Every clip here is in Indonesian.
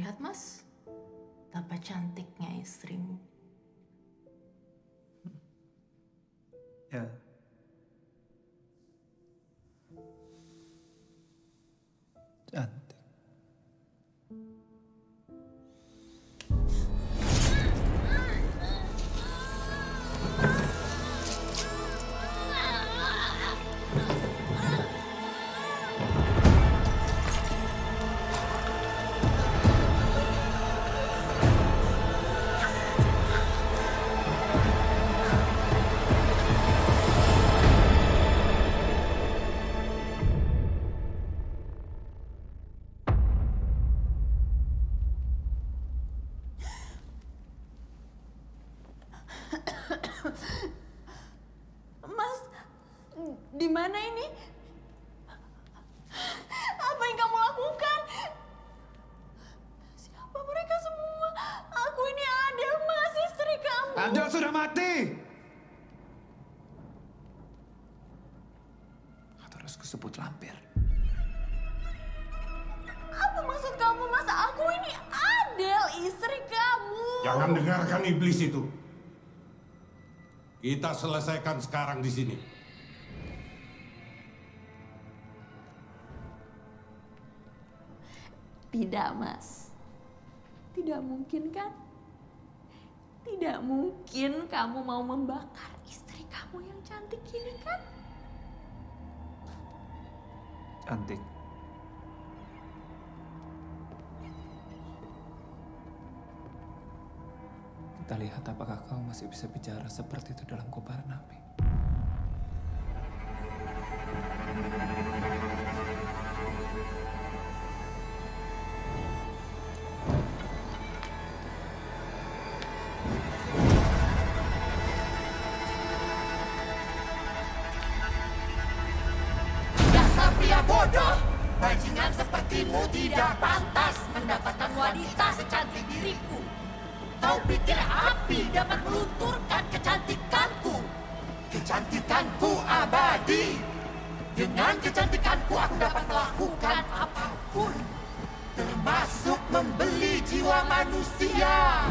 lihat, Mas, betapa cantiknya istrimu. Ya. Cantik. Mas, di mana ini? Apa yang kamu lakukan? Siapa mereka semua? Aku ini Adel, Mas, istri kamu. Adel sudah mati! Atau harus kusebut lampir? Apa maksud kamu, Mas? Aku ini Adel, istri kamu. Jangan dengarkan iblis itu. Kita selesaikan sekarang di sini. Tidak, Mas. Tidak mungkin, kan? Tidak mungkin kamu mau membakar istri kamu yang cantik ini, kan? Cantik. Kita lihat apakah kau masih bisa bicara seperti itu dalam kobaran api. Dasar pria bodoh, bajingan sepertimu tidak pantas mendapatkan wanita secantik diriku. Kau pikir api dapat melunturkan kecantikanku? Kecantikanku abadi. Dengan kecantikanku aku dapat melakukan apapun, termasuk membeli jiwa manusia.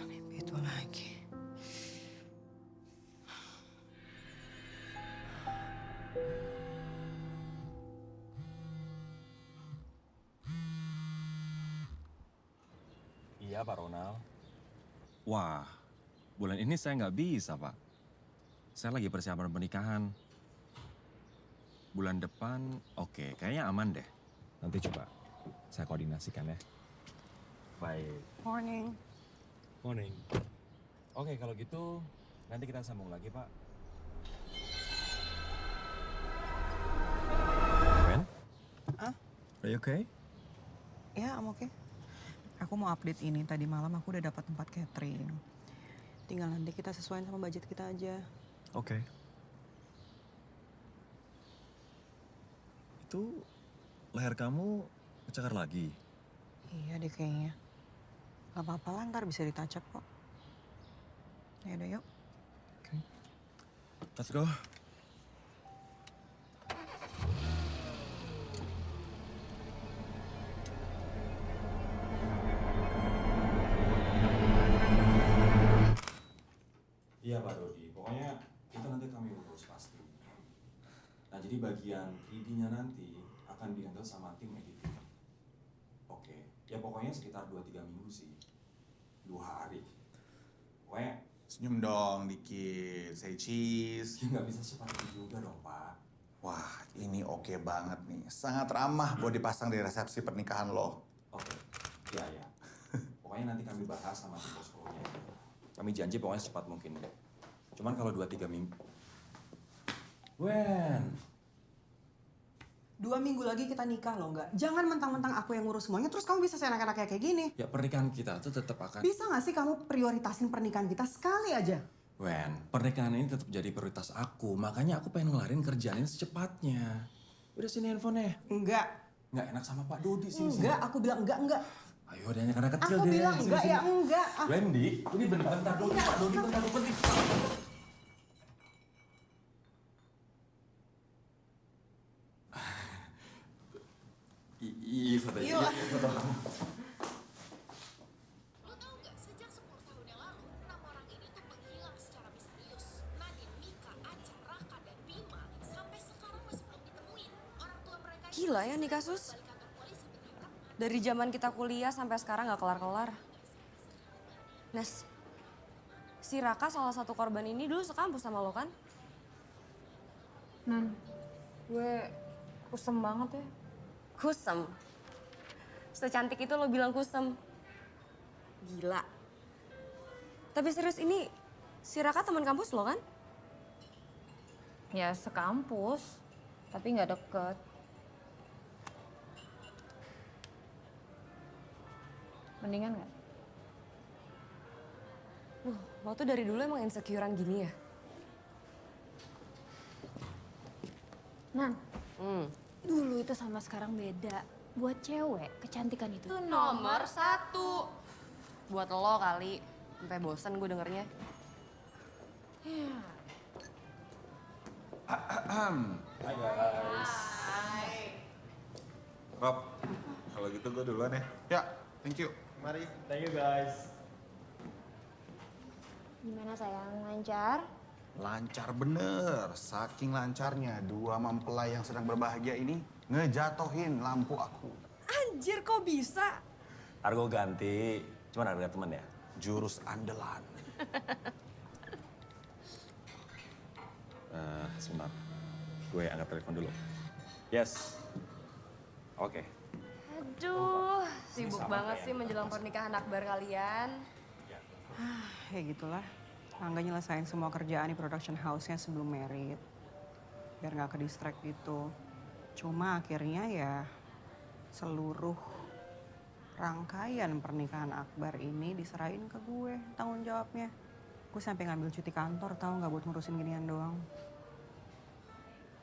Mimpi itu lagi. Iya, Pak Ronald. Wah, bulan ini saya nggak bisa, Pak. Saya lagi persiapan pernikahan. Bulan depan, oke, kayaknya aman deh. Nanti coba saya koordinasikan ya. Baik. Morning. Morning. Oke, kalau gitu nanti kita sambung lagi, Pak. Ben? Are you okay? Ya, I'm okay. Aku mau update ini. Tadi malam aku udah dapat tempat catering. Tinggal nanti kita sesuaiin sama budget kita aja. Oke. Itu leher kamu kecakar lagi? Iya deh kayaknya. Gak apa-apa lah, ntar bisa ditacap kok. Ya udah yuk. Oke. Let's go. Iya Pak Dodi, pokoknya itu nanti kami urus pasti. Nah jadi bagian 3D-nya nanti akan dihandle sama tim editing. Ya pokoknya sekitar 2-3 minggu sih. 2 hari. Pokoknya Senyum dong dikit, say cheese. ya nggak bisa secepat itu juga dong, Pak. Wah, ini oke banget nih. Sangat ramah buat dipasang di resepsi pernikahan lo. Oke, ya. Pokoknya nanti kami bahas sama si poskonya. Kami janji pokoknya secepat mungkin. Cuman kalau 2-3 minggu... Wen, 2 minggu lagi kita nikah loh, nggak? Jangan mentang-mentang aku yang ngurus semuanya, terus kamu bisa seenak-enaknya kayak gini. ya pernikahan kita tuh tetap akan... Bisa nggak sih kamu prioritasin pernikahan kita sekali aja? Wen, pernikahan ini tetap jadi prioritas aku. Makanya aku pengen ngelarin kerjaan ini secepatnya. Udah sini handphonenya. Enggak. Nggak enak sama Pak Dodi sini. Enggak, aku bilang enggak. Ayo, udah karena kecil Aku deh. bilang Sini, enggak sini. ya enggak. Ah. Wendy, ini bentar Dodi. Pak Dodi bentar Dodi. Iya, foto kamu. Lo tau gak, sejak 10 tahun yang lalu, 6 orang ini tuh menghilang secara misterius. Nadine, Mika, Aca, Raka, dan Bima sampai sekarang masih belum ditemuin. Orang tua mereka ini Gila ya nih kasus. balik kantor polisi berharap Dari zaman kita kuliah sampai sekarang gak kelar-kelar. Nes, si Raka salah satu korban ini dulu sekampus sama lo kan? Nan, gue kusem banget ya. Kusem. Secantik itu lo bilang kusem. Gila. Tapi serius ini, si Raka teman kampus lo kan? Ya sekampus, tapi nggak deket. Mendingan nggak? Duh, lo tuh dari dulu emang insecurean gini ya? Nan, dulu itu sama sekarang beda. Buat cewek, kecantikan itu Nomor 1. Buat lo kali. Sampai bosen gue dengernya. Hai guys. Rob, kalau gitu gue duluan ya. Ya, thank you. Mari. Thank you guys. gimana sayang, lancar? Lancar bener, saking lancarnya 2 mempelai yang sedang berbahagia ini ngejatohin lampu aku. Anjir kok bisa? Argo ganti, cuman harga temen ya. Jurus andalan. Sebentar, gue angkat telepon dulu. Yes. Oke. Aduh, sibuk banget sih menjelang pernikahan akbar kalian. Ya gitulah. Angga nyelesain semua kerjaan di production house-nya sebelum married. Biar nggak ke-distract gitu. Cuma akhirnya ya seluruh rangkaian pernikahan akbar ini diserahin ke gue tanggung jawabnya. Gue sampai ngambil cuti kantor tahu nggak buat ngurusin ginian doang.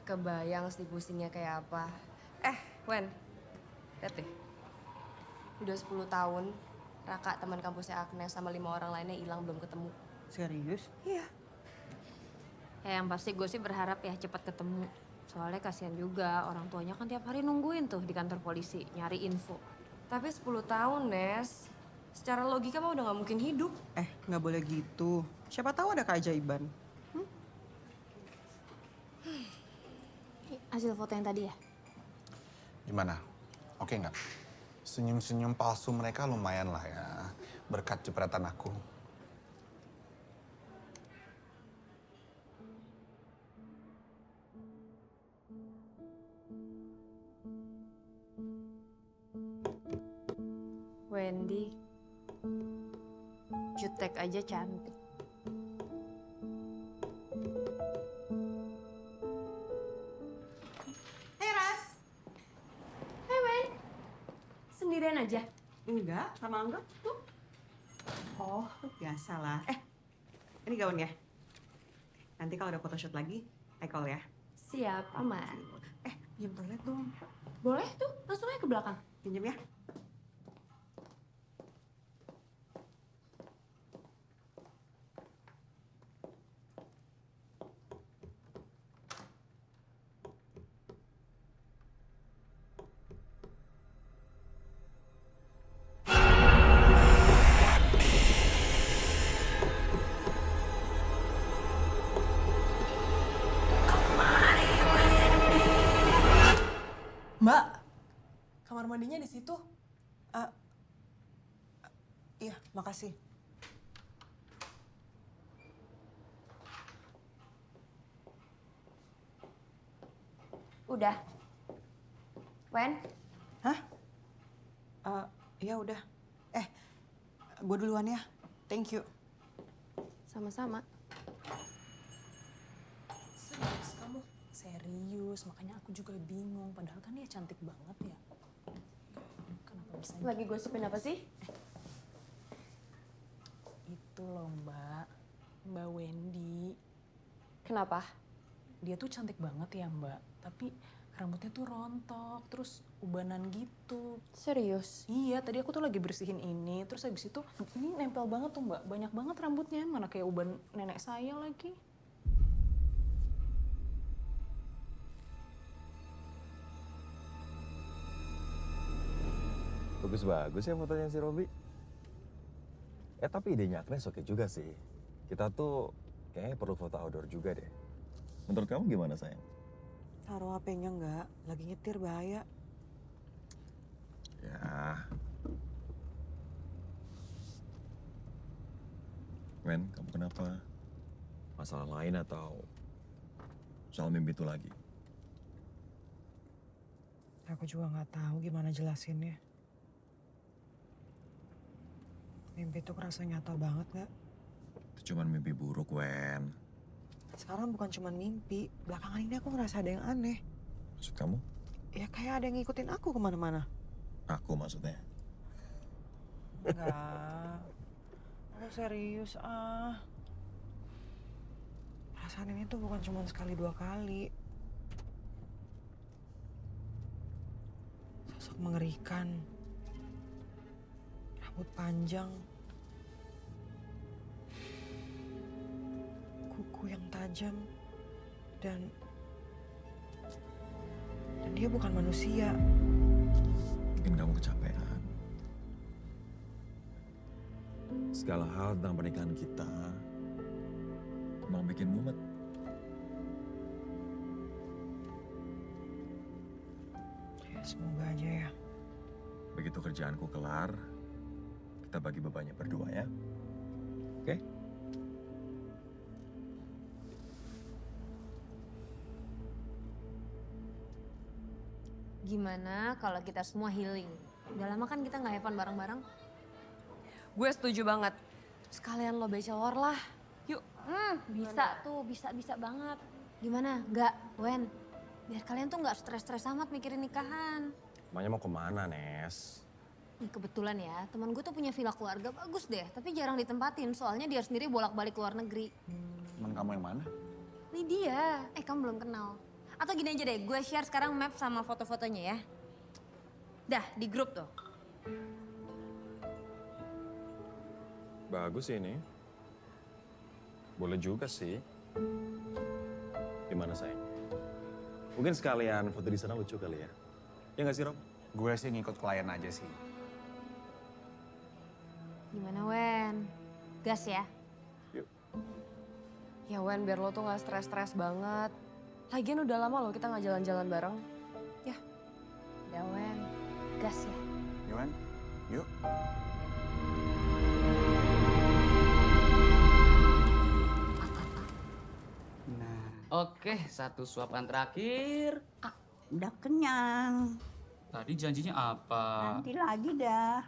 Kebayang sih pusingnya kayak apa. Wen, lihat deh. Udah 10 tahun, Raka teman kampusnya Agnes sama 5 orang lainnya hilang belum ketemu. Serius? Iya. Ya yang pasti gue sih berharap ya cepat ketemu. Soalnya kasihan juga, orang tuanya kan tiap hari nungguin tuh di kantor polisi, nyari info. Tapi 10 tahun, Nes. Secara logika mah udah gak mungkin hidup. Nggak boleh gitu. Siapa tahu ada keajaiban. Hasil foto yang tadi ya? Gimana? Oke nggak? Senyum-senyum palsu mereka lumayan lah ya. Berkat jepretan aku. Wendy, jutek aja cantik. Hey, Ras. Hey, Wen. Sendirian aja? Enggak, sama Angga tuh. Oh, biasalah. Ini gaun ya? Nanti kalau ada photoshoot lagi, I call ya. Siap, aman. Pinjam toilet dong. Boleh tuh, langsung aja ke belakang. Pinjam ya. Mbak, kamar mandinya di situ. Makasih. Udah. Wen, Hah? Ya udah. Gue duluan ya. Thank you. sama-sama. Serius kamu? Serius, makanya aku juga bingung. Padahal kan dia cantik banget ya. Kenapa bisa Lagi gosipin apa sih? itu loh Mbak. Mbak Wendy. Kenapa? Dia tuh cantik banget ya Mbak. Tapi rambutnya tuh rontok, terus ubanan gitu. Serius? Iya, tadi aku tuh lagi bersihin ini, terus habis itu ini nempel banget tuh Mbak. Banyak banget rambutnya, mana kayak uban nenek saya lagi. Bagus-bagus ya fotonya si Robi. Tapi idenya Agnes oke juga sih. Kita tuh kayaknya perlu foto outdoor juga deh. Menurut kamu gimana sayang? Taruh HP-nya enggak, lagi nyetir bahaya. Ya. Wen, kamu kenapa? Masalah lain atau soal mimpi itu lagi? Aku juga nggak tahu gimana jelasinnya. Mimpi itu kerasa nyata banget nggak? Itu cuma mimpi buruk, Wen. Sekarang bukan cuma mimpi, belakangan ini aku ngerasa ada yang aneh. Maksud kamu? Ya kayak ada yang ngikutin aku kemana-mana. Aku maksudnya. Enggak. Aku serius Perasaan ini tuh bukan cuma sekali dua kali. Sosok mengerikan. Rambut panjang. Kuku yang tajam. Dan dia bukan manusia. Mungkin kamu kecapean. Segala hal tentang pernikahan kita mau bikin mumet. Ya semoga aja ya. Begitu kerjaanku kelar, kita bagi bebannya berdua ya. Oke? Gimana kalau kita semua healing? Udah lama kan kita nggak have fun bareng-bareng? Gue setuju banget. Sekalian lo bachelor lah. Yuk. Bisa tuh, bisa banget. Gimana? Nggak, Wen? Biar kalian tuh nggak stres-stres amat mikirin nikahan. Emangnya mau kemana, Nes? Nih kebetulan ya, teman gue tuh punya villa keluarga bagus deh. Tapi jarang ditempatin, soalnya dia sendiri bolak-balik ke luar negeri. Teman kamu yang mana? Nih dia, kamu belum kenal. Atau gini aja deh, gue share sekarang map sama foto-fotonya ya. Dah, di grup tuh. Bagus ini. Boleh juga sih. Gimana sayang? Mungkin sekalian foto di sana lucu kali ya? Ya nggak sih, Rob? Gue sih ngikut klien aja sih. Gimana Wen? Gas ya? Yuk. Ya Wen, biar lo tuh gak stres-stres banget. Lagian udah lama loh kita gak jalan-jalan bareng. Ya, udah Wen, gas ya. Yuan, yuk. Oke, satu suapan terakhir. Udah kenyang. Tadi janjinya apa? Nanti lagi dah.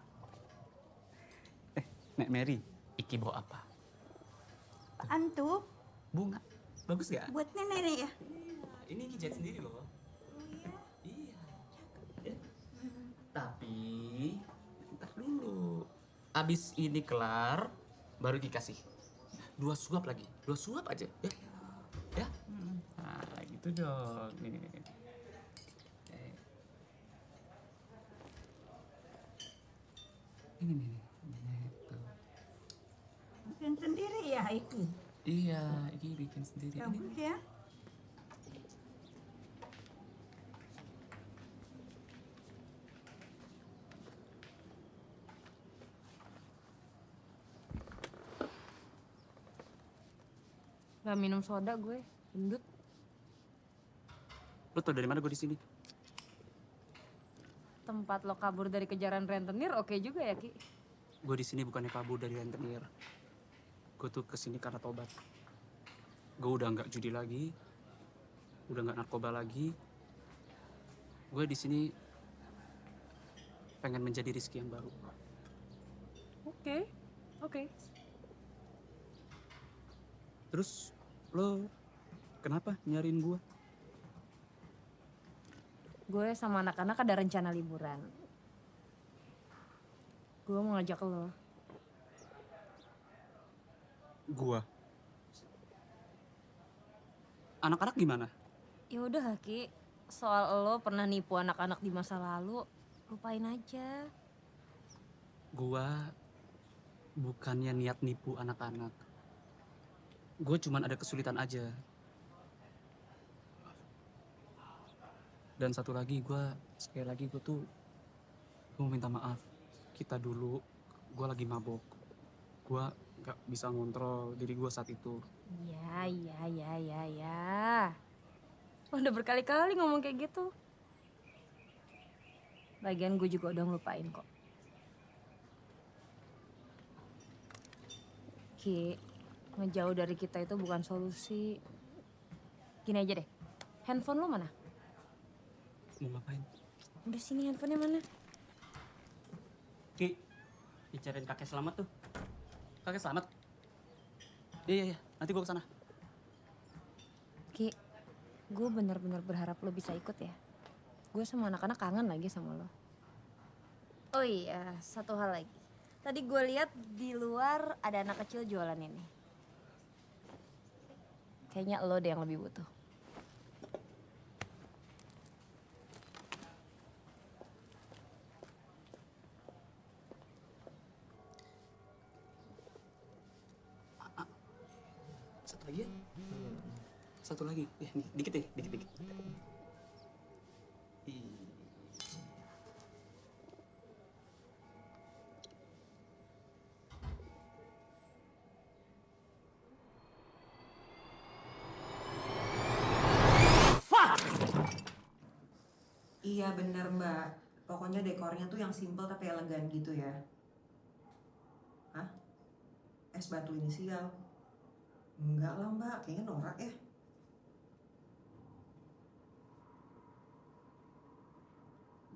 Nek Mary, Iki bawa apa? Apaan tuh? Bunga. Bagus ya? Buat nenek ya? Ini Iki jahit sendiri loh. Iya. Ya. Tapi, ntar dulu. Abis ini kelar, baru Iki kasih. 2 suap lagi. 2 suap aja, ya? Ya? Nah, gitu dong. Nih. Ini nih. Gitu. Bikin sendiri ya Iki? Iya, Iki bikin sendiri. Bagus ya? Gak minum soda gue, gendut. Lo tau dari mana gue di sini? Tempat lo kabur dari kejaran rentenir oke juga ya Ki? Gue di sini bukannya kabur dari rentenir. Gue tuh kesini karena tobat. Gue udah nggak judi lagi, udah nggak narkoba lagi. Gue di sini pengen menjadi Rizky yang baru. Oke. Terus lo kenapa nyariin gue? Gue sama anak-anak ada rencana liburan. Gue mau ngajak lo. Gue? Anak-anak gimana? Ya udah Ki, soal lo pernah nipu anak-anak di masa lalu, lupain aja. Gue bukannya niat nipu anak-anak. Gue cuman ada kesulitan aja. Dan satu lagi, sekali lagi gue mau minta maaf. Kita dulu, gue lagi mabok. Gue gak bisa ngontrol diri gue saat itu. Ya. Udah berkali-kali ngomong kayak gitu. Lagian gue juga udah ngelupain kok. Ki, ngejauh dari kita itu bukan solusi. Gini aja deh, handphone lo mana? Mau ngapain? Udah sini handphonenya mana? Ki, dicariin kakek selamat tuh. Kakek selamat? Iya, nanti gue kesana. Ki, gue bener-bener berharap lo bisa ikut ya. Gue sama anak-anak kangen lagi sama lo. Oh iya, satu hal lagi. Tadi gue lihat di luar ada anak kecil jualan ini. Kayaknya lo deh yang lebih butuh. Satu lagi ya? Satu lagi. Ya, nih, dikit. Iya bener Mbak. Pokoknya dekornya tuh yang simple tapi elegan gitu ya. Hah? Es batu inisial? Enggak lah Mbak, kayaknya norak ya.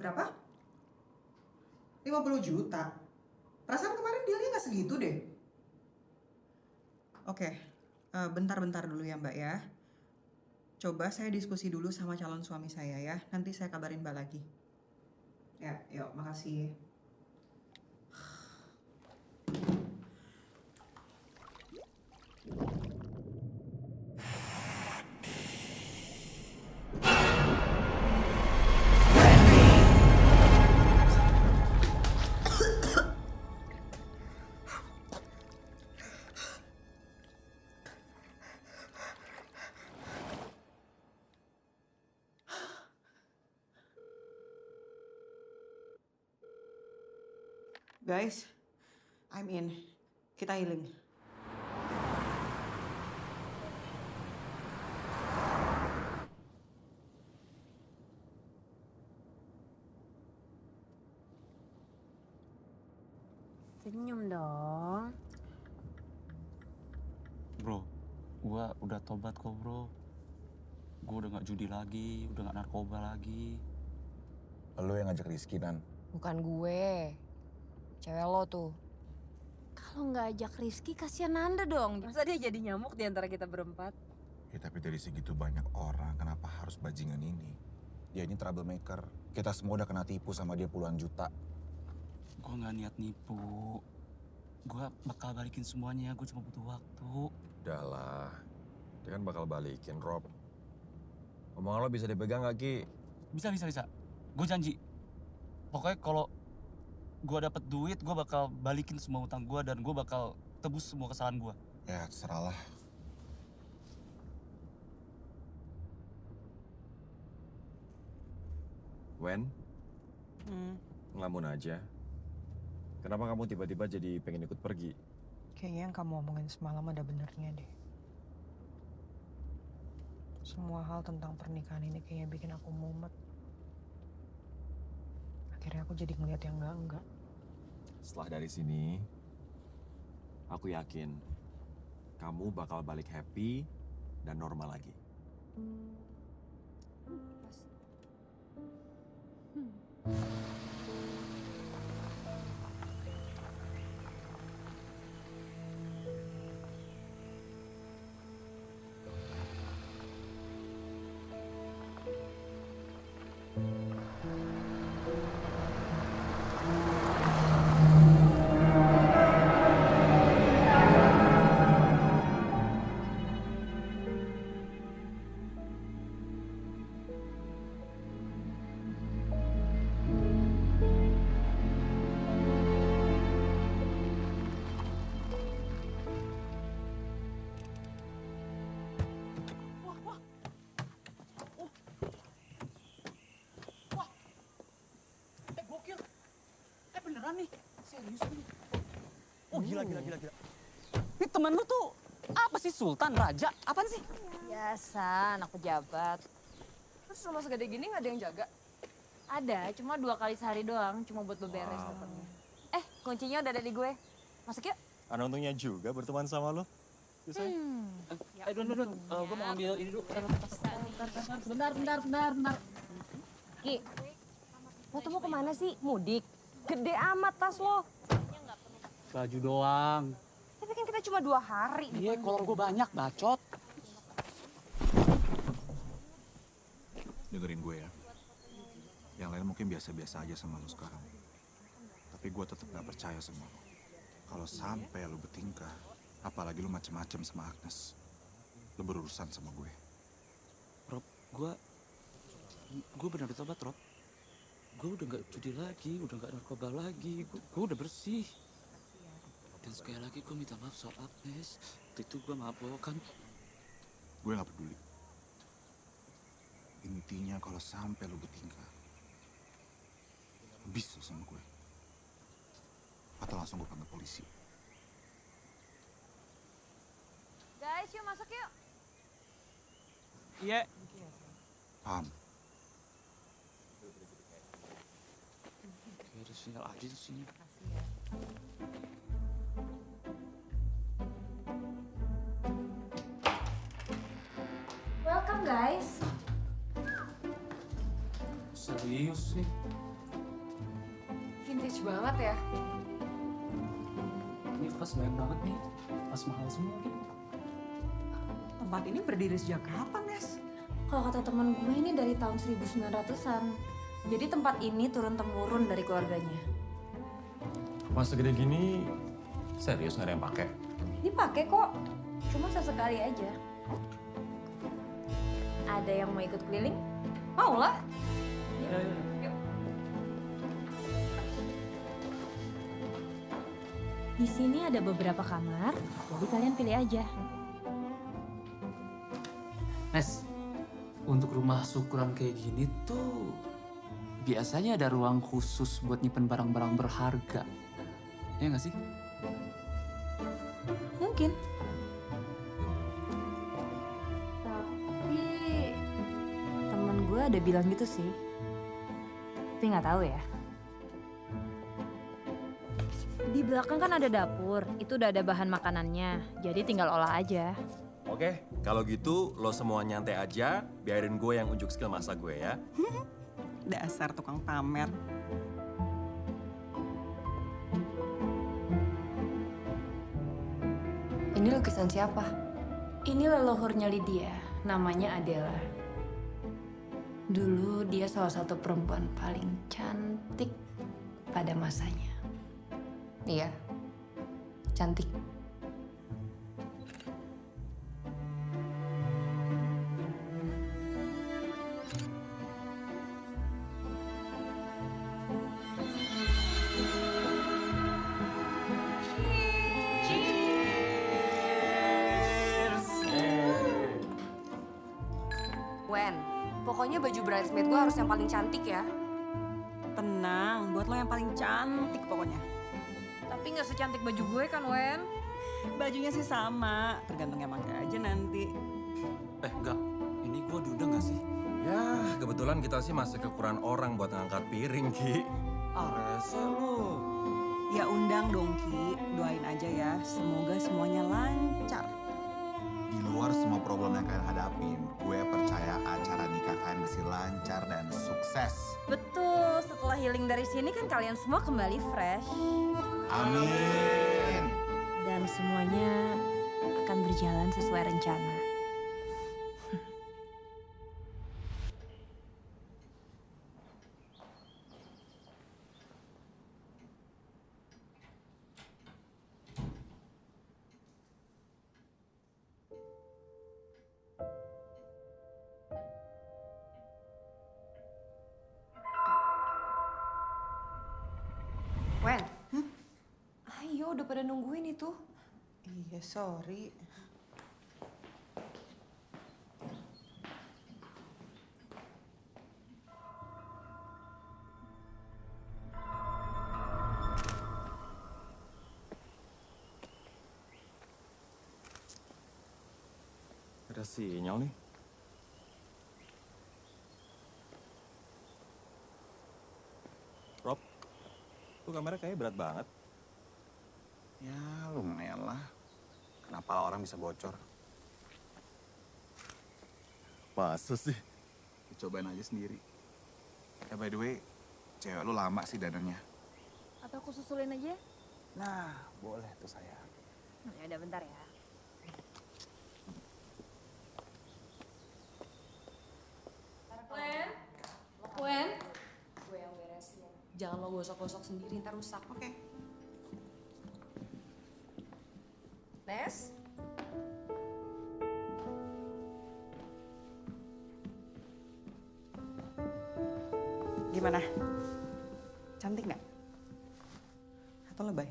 Berapa? 50 juta? Perasaan kemarin dealnya nggak segitu deh. Oke, bentar-bentar dulu ya Mbak ya. Coba saya diskusi dulu sama calon suami saya ya. Nanti saya kabarin Mbak lagi. Ya, yuk, makasih. Guys, I'm in. Kita healing. Senyum dong. Bro, gue udah tobat kok bro. Gue udah gak judi lagi, udah gak narkoba lagi. Lo yang ngajak Rizky, Nan. Bukan gue. Cewek lo tuh. Kalau nggak ajak Rizky, kasihan Nanda dong. Masa dia jadi nyamuk di antara kita berempat? Ya tapi dari segitu banyak orang, kenapa harus bajingan ini? Dia ini troublemaker. Kita semua udah kena tipu sama dia puluhan juta. Gue gak niat nipu. Gue bakal balikin semuanya, gue cuma butuh waktu. Udah lah, dia kan bakal balikin, Rob. Omongan lo bisa dipegang gak, Ki? Bisa. Gue janji. Pokoknya kalau gue dapet duit, gue bakal balikin semua utang gue dan gue bakal tebus semua kesalahan gue. Ya, terserah lah. Wen, ngelamun aja. Kenapa kamu tiba-tiba jadi pengen ikut pergi? Kayaknya yang kamu omongin semalam ada benernya deh. Semua hal tentang pernikahan ini kayaknya bikin aku mumet. Akhirnya aku jadi ngeliat yang enggak. setelah dari sini, aku yakin kamu bakal balik happy dan normal lagi. Gokil. Beneran nih. Serius nih. Oh gila. Ini temen lu tuh apa sih, Sultan, Raja? Apaan sih? Biasa, anak pejabat. Terus rumah segede gini nggak ada yang jaga? Ada, cuma 2 kali sehari doang, cuma buat beberes tetapnya. Kuncinya udah ada di gue. Masuk yuk. Ada untungnya juga berteman sama lo. Don. Gue mau ambil ini dulu. Bentar. Ki, lo tuh mau kemana sih? Mudik? Gede amat tas lo. Baju doang. Tapi kan kita cuma 2 hari. Iya, kolor gue banyak, bacot. Dengerin gue ya. Yang lain mungkin biasa-biasa aja sama lo sekarang. Tapi gue tetap gak percaya sama lo. Kalau sampai lo bertingkah, apalagi lo macem-macem sama Agnes, lo berurusan sama gue. Rob, gue benar bertobat, Rob. Gue udah gak judi lagi, udah gak narkoba lagi. Gue udah bersih. Dan sekali lagi gue minta maaf soal Agnes. Waktu itu gue mabok kan. Gue gak peduli. Intinya kalau sampai lo bertingkah, habis lo sama gue. Atau langsung gue panggil polisi. Guys, yuk masuk yuk. Iya. Paham? Kayak ada sinyal aja di sini. Welcome guys. Serius nih. Vintage banget ya. Ini vas banyak banget nih. Vas mahal semua gitu. Tempat ini berdiri sejak kapan, Nes? Kalau kata teman gue ini dari tahun 1900-an. Jadi tempat ini turun-temurun dari keluarganya. Mas segede gini, serius nggak ada yang pakai? Dipakai kok, cuma sesekali aja. Ada yang mau ikut keliling? Mau lah. Yuk. Di sini ada beberapa kamar, jadi kalian pilih aja. Nes, untuk rumah syukuran kayak gini tuh biasanya ada ruang khusus buat nyimpen barang-barang berharga. Ya nggak sih? Mungkin. Tapi temen gue ada bilang gitu sih. Tapi nggak tahu ya. Di belakang kan ada dapur, itu udah ada bahan makanannya. Jadi tinggal olah aja. Oke, kalau gitu lo semua nyantai aja, biarin gue yang unjuk skill masak gue ya. Dasar tukang pamer. Ini lukisan siapa? Ini leluhurnya Lydia, namanya Adela. Dulu dia salah satu perempuan paling cantik pada masanya. Iya, cantik. Wen, pokoknya baju bridesmaid gue harus yang paling cantik ya. Tenang, buat lo yang paling cantik pokoknya. Tapi nggak secantik baju gue kan, Wen? Bajunya sih sama, tergantung yang pakai aja nanti. Enggak. Ini gue diundang nggak sih? Ya, kebetulan kita sih masih kekurangan orang buat ngangkat piring, Ki. Rese lu. Ya undang dong Ki, doain aja ya. Semoga semuanya lancar. Di luar semua problem yang kalian hadapin, gue percaya acara nikah kalian masih lancar dan sukses. Betul, setelah healing dari sini kan kalian semua kembali fresh. Amin. Dan semuanya akan berjalan sesuai rencana. Wen, ayo udah pada nungguin itu. Iya, sorry. Ada sinyal nih. Rob, tuh kamera kayaknya berat banget. Ya lumayan lah. Kenapa orang bisa bocor? Masa sih? Cobain aja sendiri. By the way, cewek lu lama sih dananya. Atau aku susulin aja? Nah, boleh tuh sayang. Ya udah bentar ya. Wen, gue yang beresin. Jangan lo gosok-gosok sendiri, ntar rusak. Oke. Nes? Gimana? Cantik nggak? Atau lebay?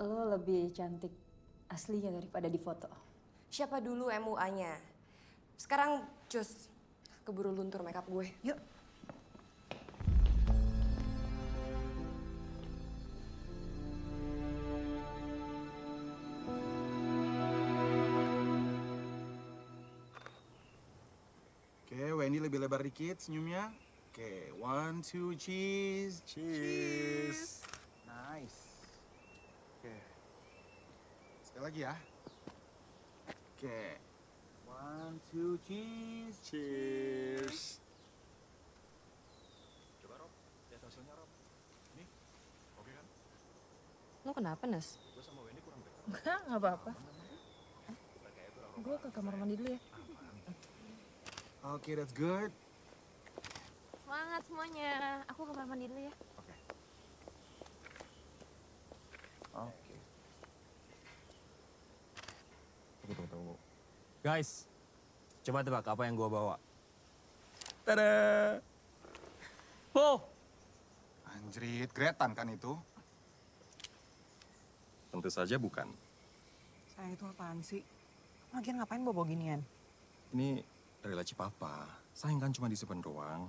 Lo lebih cantik aslinya daripada di foto. Siapa dulu MUA-nya? Sekarang cus, keburu luntur makeup gue. Yuk. Oke, Wendy lebih lebar dikit senyumnya. Oke, 1, 2, cheese. Cheese. Nice. Oke. Sekali lagi ya. Oke. 1, 2, cheese. Cheers. Coba Rob, lihat hasilnya Rob. Nih, oke kan? Lo kenapa, Nes? Gue sama Wendy kurang dekat. Nggak apa-apa. Gue ke kamar mandi dulu ya. Oke, that's good. Semangat semuanya. Aku ke kamar mandi dulu ya. Oke. Tunggu. Guys, coba tebak apa yang gua bawa. Tada! Oh, Anjrit, Gretan kan itu? Tentu saja bukan. Sayang itu apaan sih? Lagian ngapain bawa ginian? Ini dari laci papa. Sayang kan cuma disimpan doang.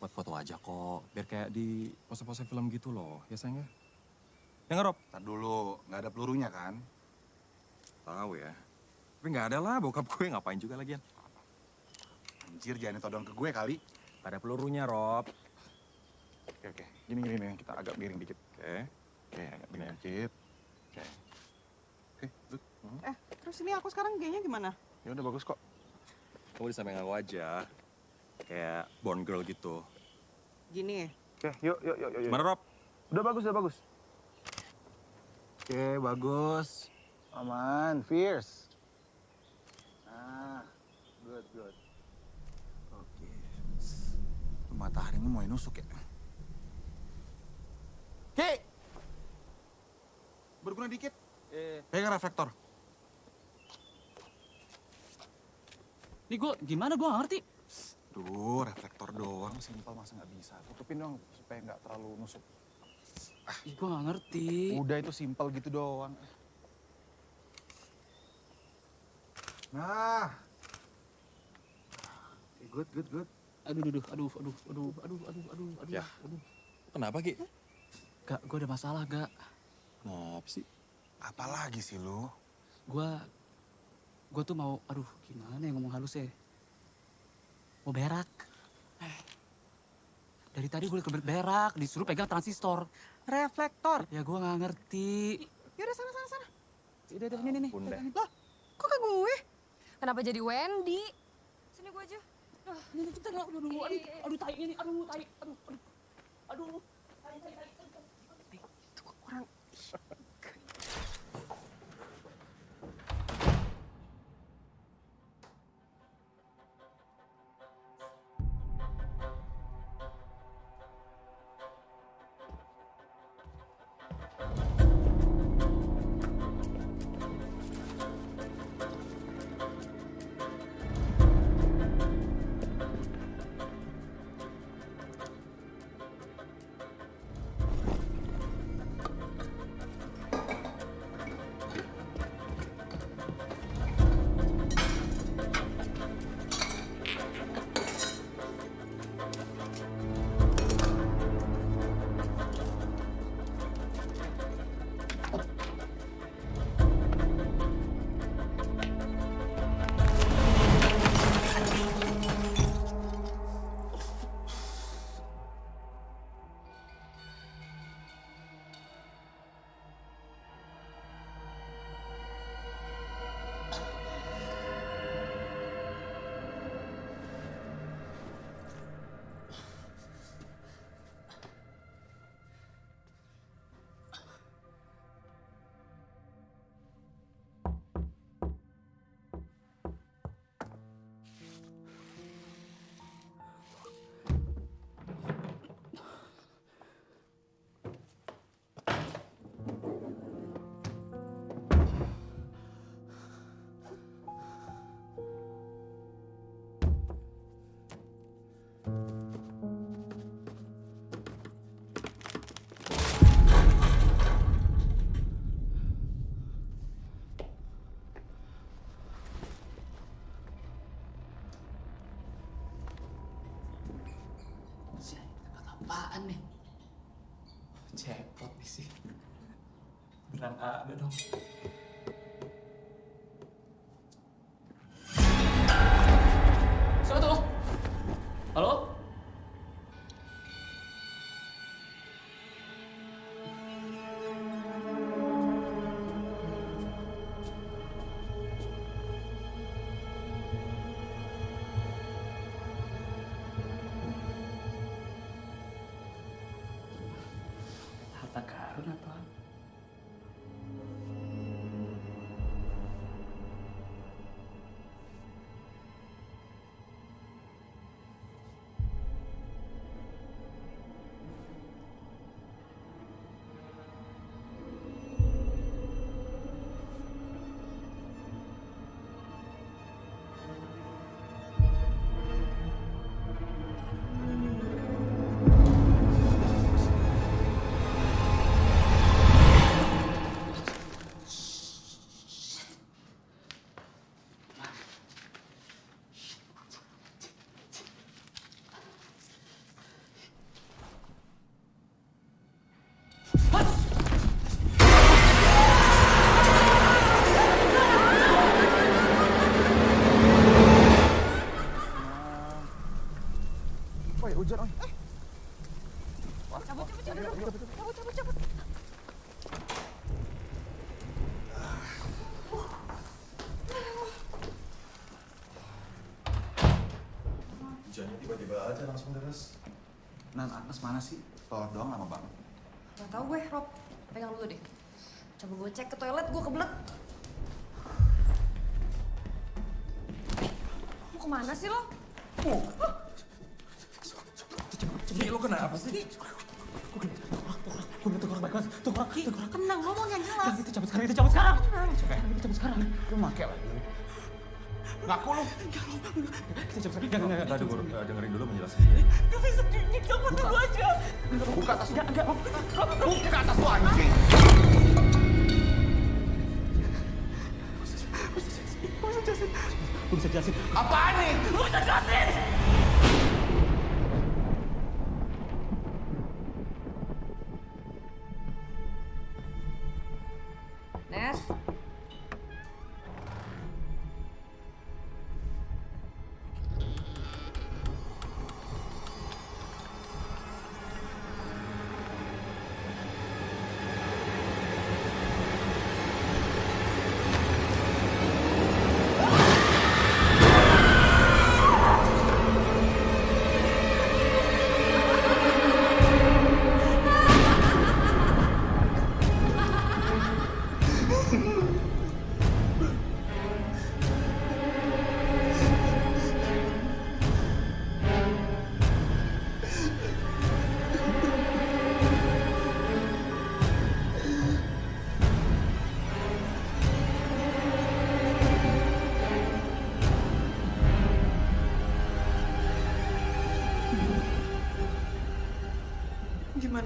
Buat foto aja kok. Biar kayak di pose-pose film gitu loh. Ya sayang ya? Ya nggak, Rob? Ntar dulu, nggak ada pelurunya kan? Tahu ya. Tapi nggak ada lah, bokap gue ngapain juga lagian. Anjir, jangan ditodong ke gue kali. Ada pelurunya, Rob. Oke. Gini. Kita agak miring dikit. Oke, Agak miring dikit. Oke, good. Terus ini aku sekarang kayaknya gimana? Ya udah bagus kok. Kamu di samping aku aja. Kayak Born Girl gitu. Gini ya? Oke, yuk. Gimana, Rob? Udah bagus. Oke, bagus. Aman, fierce. Nah, good. Oke. Mataharinya mulai nusuk ya. Ki! Berguna dikit. Pegang reflektor. Nih gimana gue gak ngerti. Duh, reflektor doang. Simpel masa nggak bisa. Tutupin dong supaya nggak terlalu nusuk. Ih, gue gak ngerti. Udah itu simpel gitu doang. Nah. Oke, good. Aduh. Ya. Kenapa, Ki? Gak, gue ada masalah, Gak. Kenapa sih? Apalagi sih lu? Gue tuh mau, gimana ya ngomong halus ya? Mau berak. Dari tadi gue berak, disuruh pegang transistor. Reflektor. Ya gue nggak ngerti. Yaudah sana. Udah, nih. Bunda. Loh, kok ke gue? Kenapa jadi Wendy? Sini gue aja. Ini bentar, aduh tai ini, aduh. Itu kok kurang... Apaan nih? Cepot nih sih. Beneran ada dong. Siapa tuh? Halo? Harta karun apa? Woi, hujan, oi. Cabut. Hujannya tiba-tiba aja langsung deras. Nan, Agnes mana sih? Toilet doang lama banget. Gak tau gue, Rob. Pegang dulu deh. Coba gue cek ke toilet, gue kebelet. Mau kemana sih lo? Nih, lo kenapa sih? Gue tuh orang. Tenang, ngomong yang jelas. Itu cabut sekarang. Tenang. Cabut sekarang. Lu make lagi. Ngaku lu. Kita cabut sekarang. Enggak, dengerin dulu penjelasan dia. Gak bisa tunjuk, cabut dulu aja. Buka atas lu. Enggak. Buka atas lu, anjing. Gue bisa jelasin. Apaan nih? Gue bisa jelasin. Nes.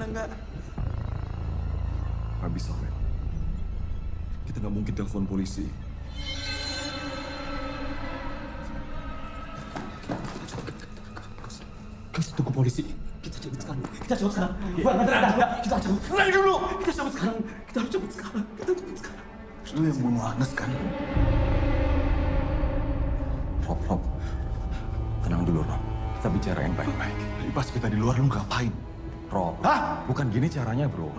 enggak. Nggak bisa, Wen. Kita nggak mungkin telepon polisi. Kita tunggu polisi. Kita cabut sekarang. Kita cabut sekarang. Enggak. Kita cabut. Lagi dulu. Kita cabut sekarang. Kita harus cabut sekarang. Kita cabut sekarang. Lu yang bunuh Agnes kan? Rob. Tenang dulu, Rob. Kita bicara yang baik-baik. Jadi pas kita di luar lu ngapain? Rob. Hah? Bukan gini caranya, bro.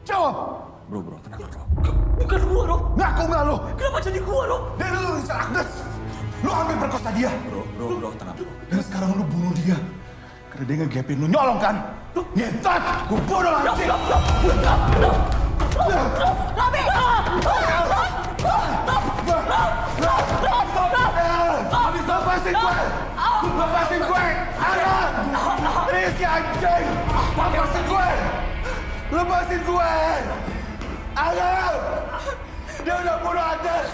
Jawab! Bro, tenang, Rob. Bukan gua, Rob. Ngaku nggak lu? Kenapa jadi gua, Rob? Dan lu ngincar Agnes! Lu hampir perkosa dia! Bro, tenang, bro. Dan sekarang lu bunuh dia. Karena dia ngegepin lu, nyolong kan? Ngetat! Gua bodoh anjing! Lepasin gue! Lepasin gue! Ara! Rizky anjing! Lepasin gue! Lepasin gue! Ara! Dia udah bunuh Agnes!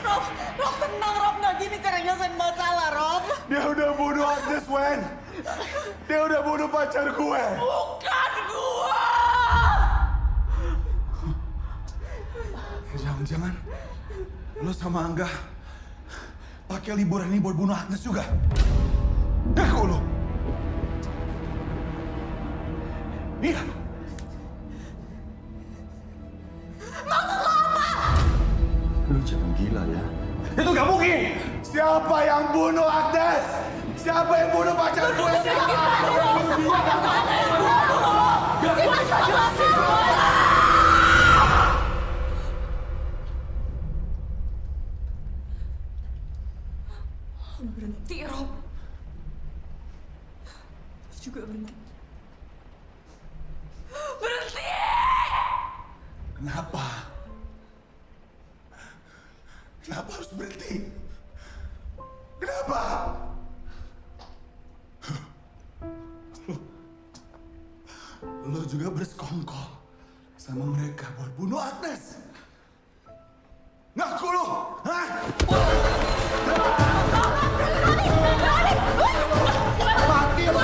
Rob, tenang Rob, nggak gini cara nyelesain masalah, Rob. Dia udah bunuh Agnes, Wen! Dia udah bunuh pacar gue! Bukan gua! Jangan-jangan lo sama Angga pakai liburan ini buat bunuh Agnes juga? Ngaku lo? Iya. Maksud lo apa? Lu jangan gila ya. Itu gak mungkin! Siapa yang bunuh Agnes? Siapa yang bunuh pacar gue? Berhenti, Rob. Terus juga berhenti. Berhenti! Kenapa? Kenapa harus berhenti? Kenapa? Lo juga bersekongkol sama mereka buat bunuh Agnes. Ngaku lo, hah? Mati lo!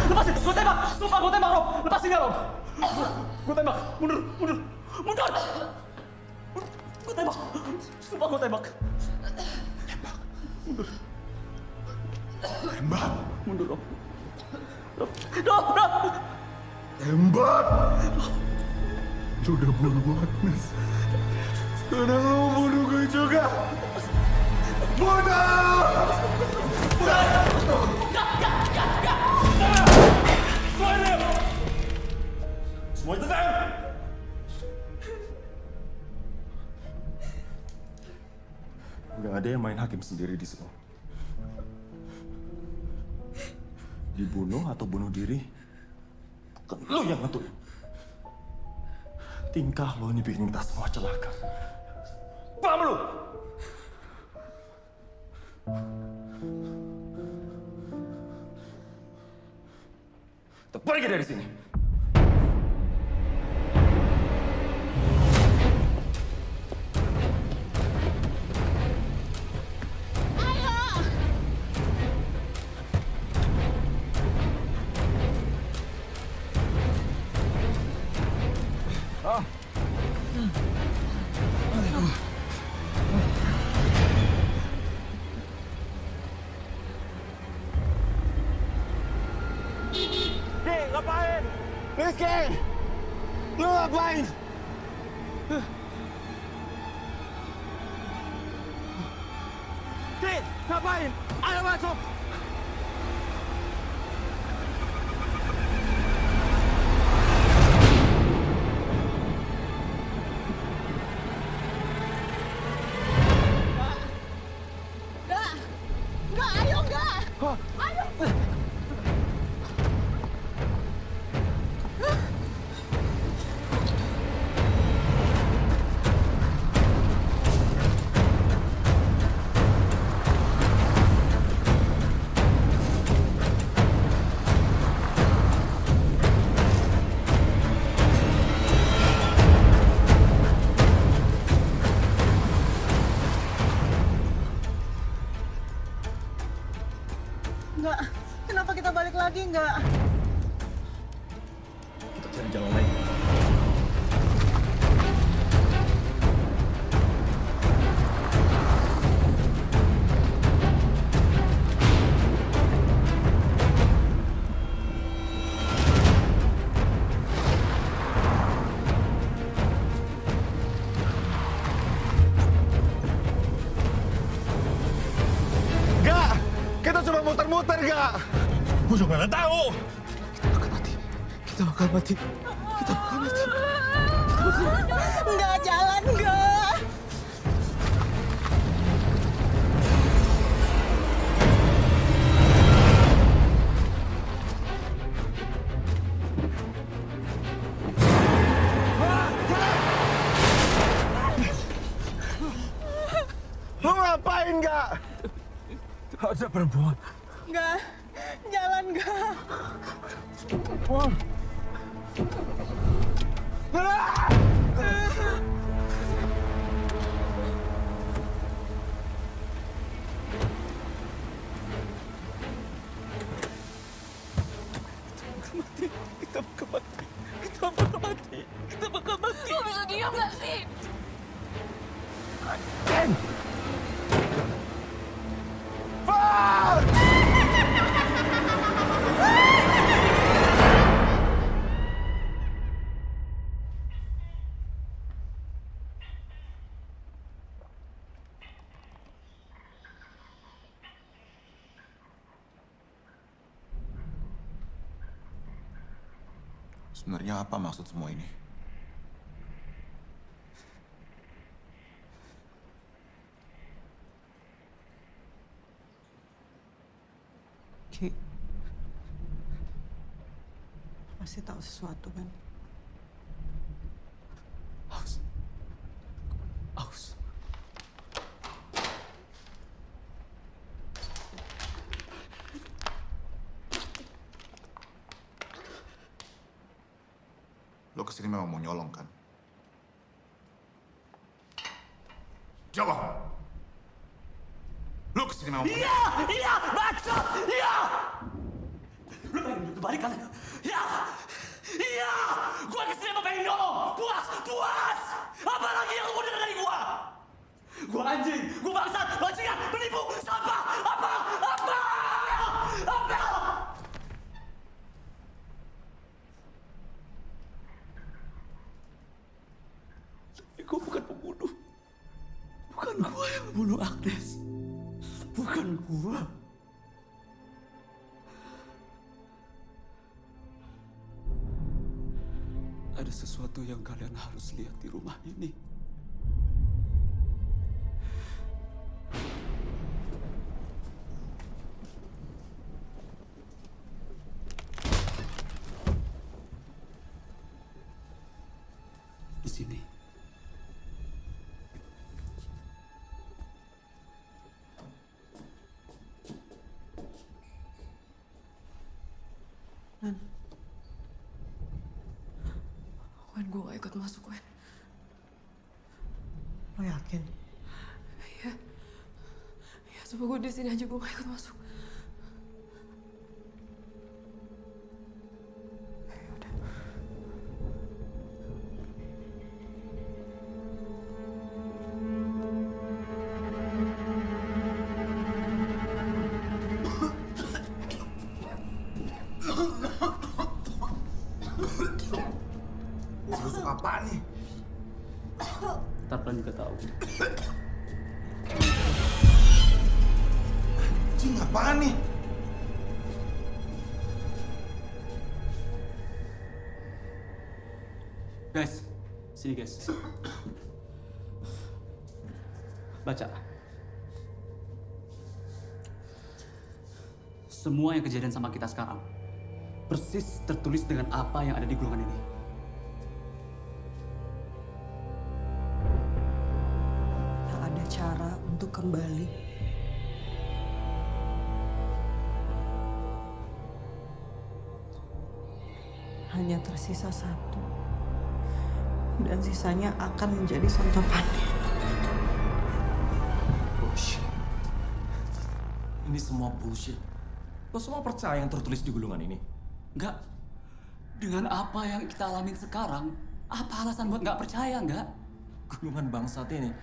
Lepasin! Gue tembak! Sumpah gue tembak, Rob! Lepasin ya, Rob! Gue tembak! Mundur! Gue tembak! Sumpah gue tembak! Tembak! Mundur, Rob! Rob! Tembak! Lu udah bunuh Agnes. Sekarang lu bunuh gue juga. Bunuh! Semua tenang! Nggak ada yang main hakim sendiri di sini. Dibunuh atau bunuh diri, bukan lo yang nentuin. Tingkah lo ini bikin kita semua celaka. Paham lo? Kita pergi dari sini. Ngapain? Rizky! Lu ngapain? Ki, ngapain? Ayo masuk! Enggak, ayo enggak! Ayo! Enggak. Kenapa kita balik lagi enggak? Kita cari jalan lain. Gak! Kita cuma muter-muter, Gak! Gue juga nggak tahu. Kita bakal mati. Kita bakal mati. Kita bakal mati. Enggak, jalan enggak. Lu ngapain, Gak? Ada perempuan. Enggak. Jalan enggak. Kita bakal mati. Kita bakal mati. Kita bakal mati. Lo bisa diam gak sih? Sebenarnya apa maksud semua ini? Ki, pasti tahu sesuatu kan? Aus. Aus. Lo kesini memang mau nyolong kan? Jawab. Lu kesini memang Iya, bacot, iya. Lu pengen duit balik kan? Iya. Gua kesini mau pengen nolong. Puas. Apa lagi yang lu mau dengar dari gua? Gua anjing, gua bangsat, bajingan, penipu, sampah. Apa? Tapi gua bukan pembunuh. Bukan gua yang membunuh Agnes. Bukan gua. Ada sesuatu yang kalian harus lihat di rumah ini. Di sini. Wen, gue gak ikut masuk, Wen. Lo yakin? Iya. Ya, coba gue di sini aja, gue gak ikut masuk. Busuk apaan nih? Ntar kalian juga tahu. Anjing, apaan nih? Guys, sini guys. Baca. Semua yang kejadian sama kita sekarang persis tertulis dengan apa yang ada di gulungan ini. Tak ada cara untuk kembali. Hanya tersisa satu. Dan sisanya akan menjadi santapannya. Bullshit. Ini semua bullshit. Lo semua percaya yang tertulis di gulungan ini? Enggak. Dengan apa yang kita alamin sekarang, apa alasan buat nggak percaya, enggak? Gulungan bangsat ini.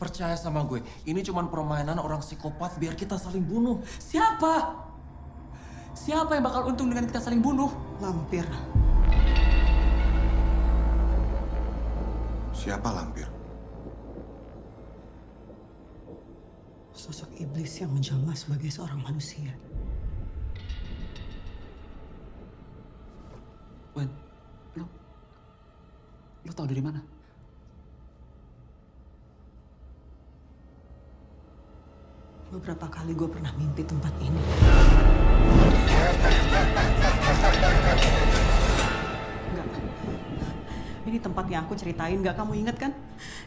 Percaya sama gue, ini cuma permainan orang psikopat biar kita saling bunuh. Siapa? Siapa yang bakal untung dengan kita saling bunuh? Lampir. Siapa lampir? Sosok iblis yang menjelma sebagai seorang manusia. Wen, lo tau dari mana? Beberapa kali gue pernah mimpi tempat ini. Enggak. Ini tempat yang aku ceritain, enggak kamu inget kan?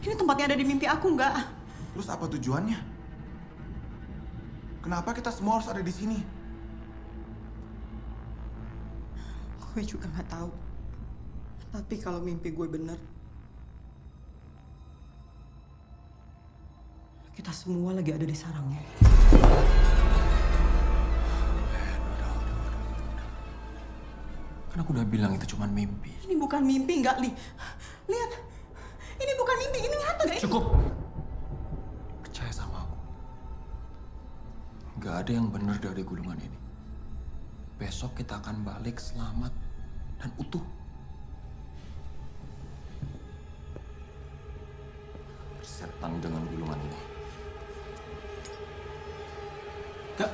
Ini tempatnya ada di mimpi aku, enggak? Terus apa tujuannya? Kenapa kita semua harus ada di sini? Gue juga nggak tahu. Tapi kalau mimpi gue bener, kita semua lagi ada di sarangnya. Kan aku udah bilang itu cuma mimpi. Ini bukan mimpi, nggak, Li? Lihat, ini bukan mimpi, ini nyata, nggak? Cukup. Percaya sama aku. Gak ada yang benar dari gulungan ini. Besok kita akan balik selamat dan utuh. Setan dengan gulungan ini. Gak.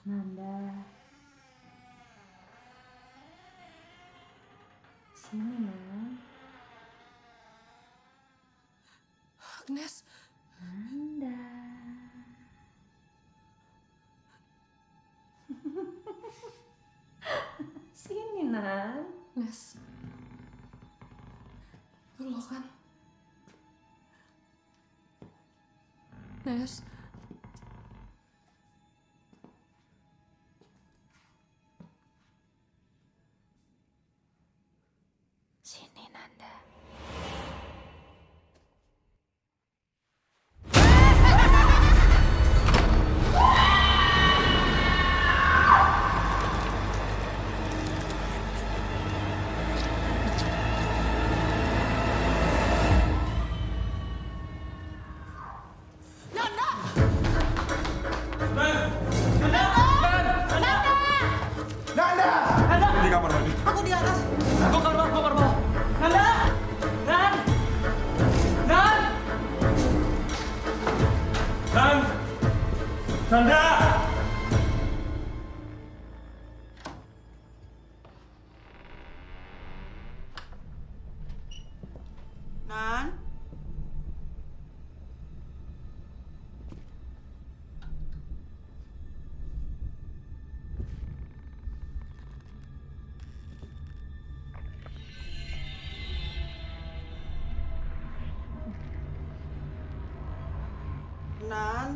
Nanda. Sini, Nan. Agnes. Nanda. Sini, Nan. Agnes. Itu lo kan? Nes. Sini, Nanda. Di kamar mandi. Aku di atas. Gua kamar bawah. Nanda! Nan! Nan! Nan! Nanda! Nan. Nan.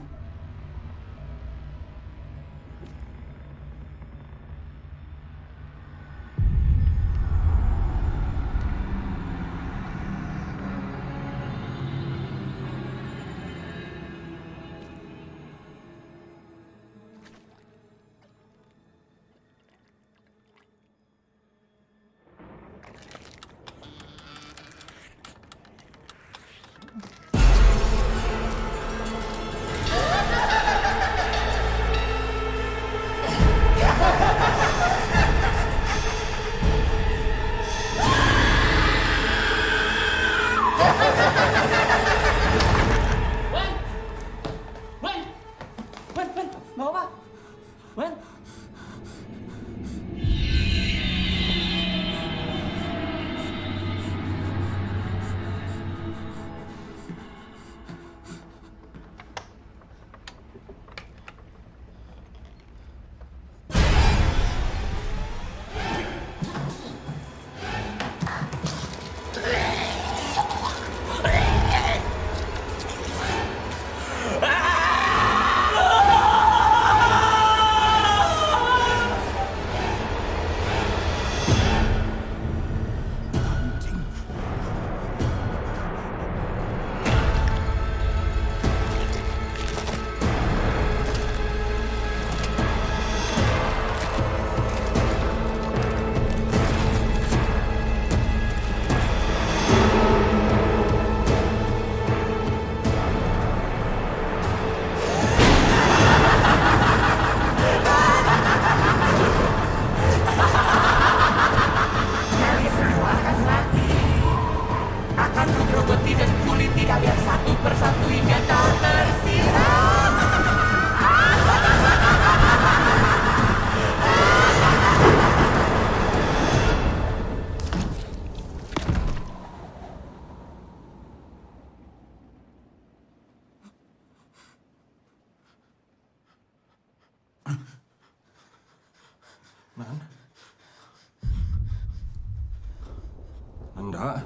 Enggak.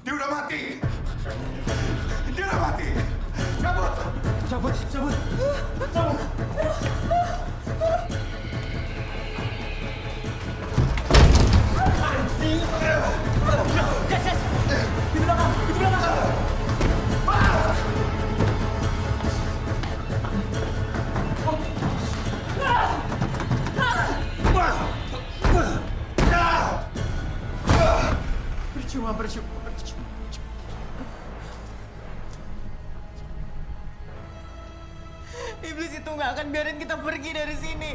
Dia udah mati. Dia udah mati. Cabut. Cabut, cabut. Cabut. Anjing. Yes, yes. Di belakang, di belakang. Percuma. Iblis itu nggak akan biarin kita pergi dari sini.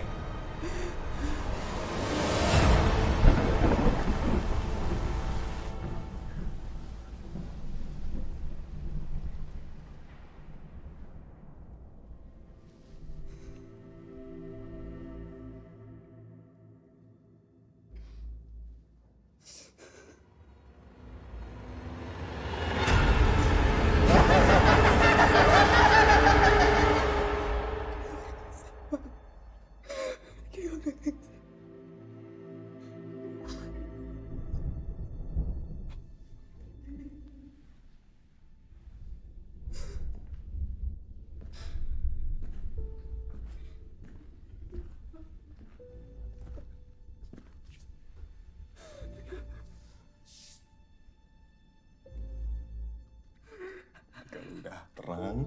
Udah terang,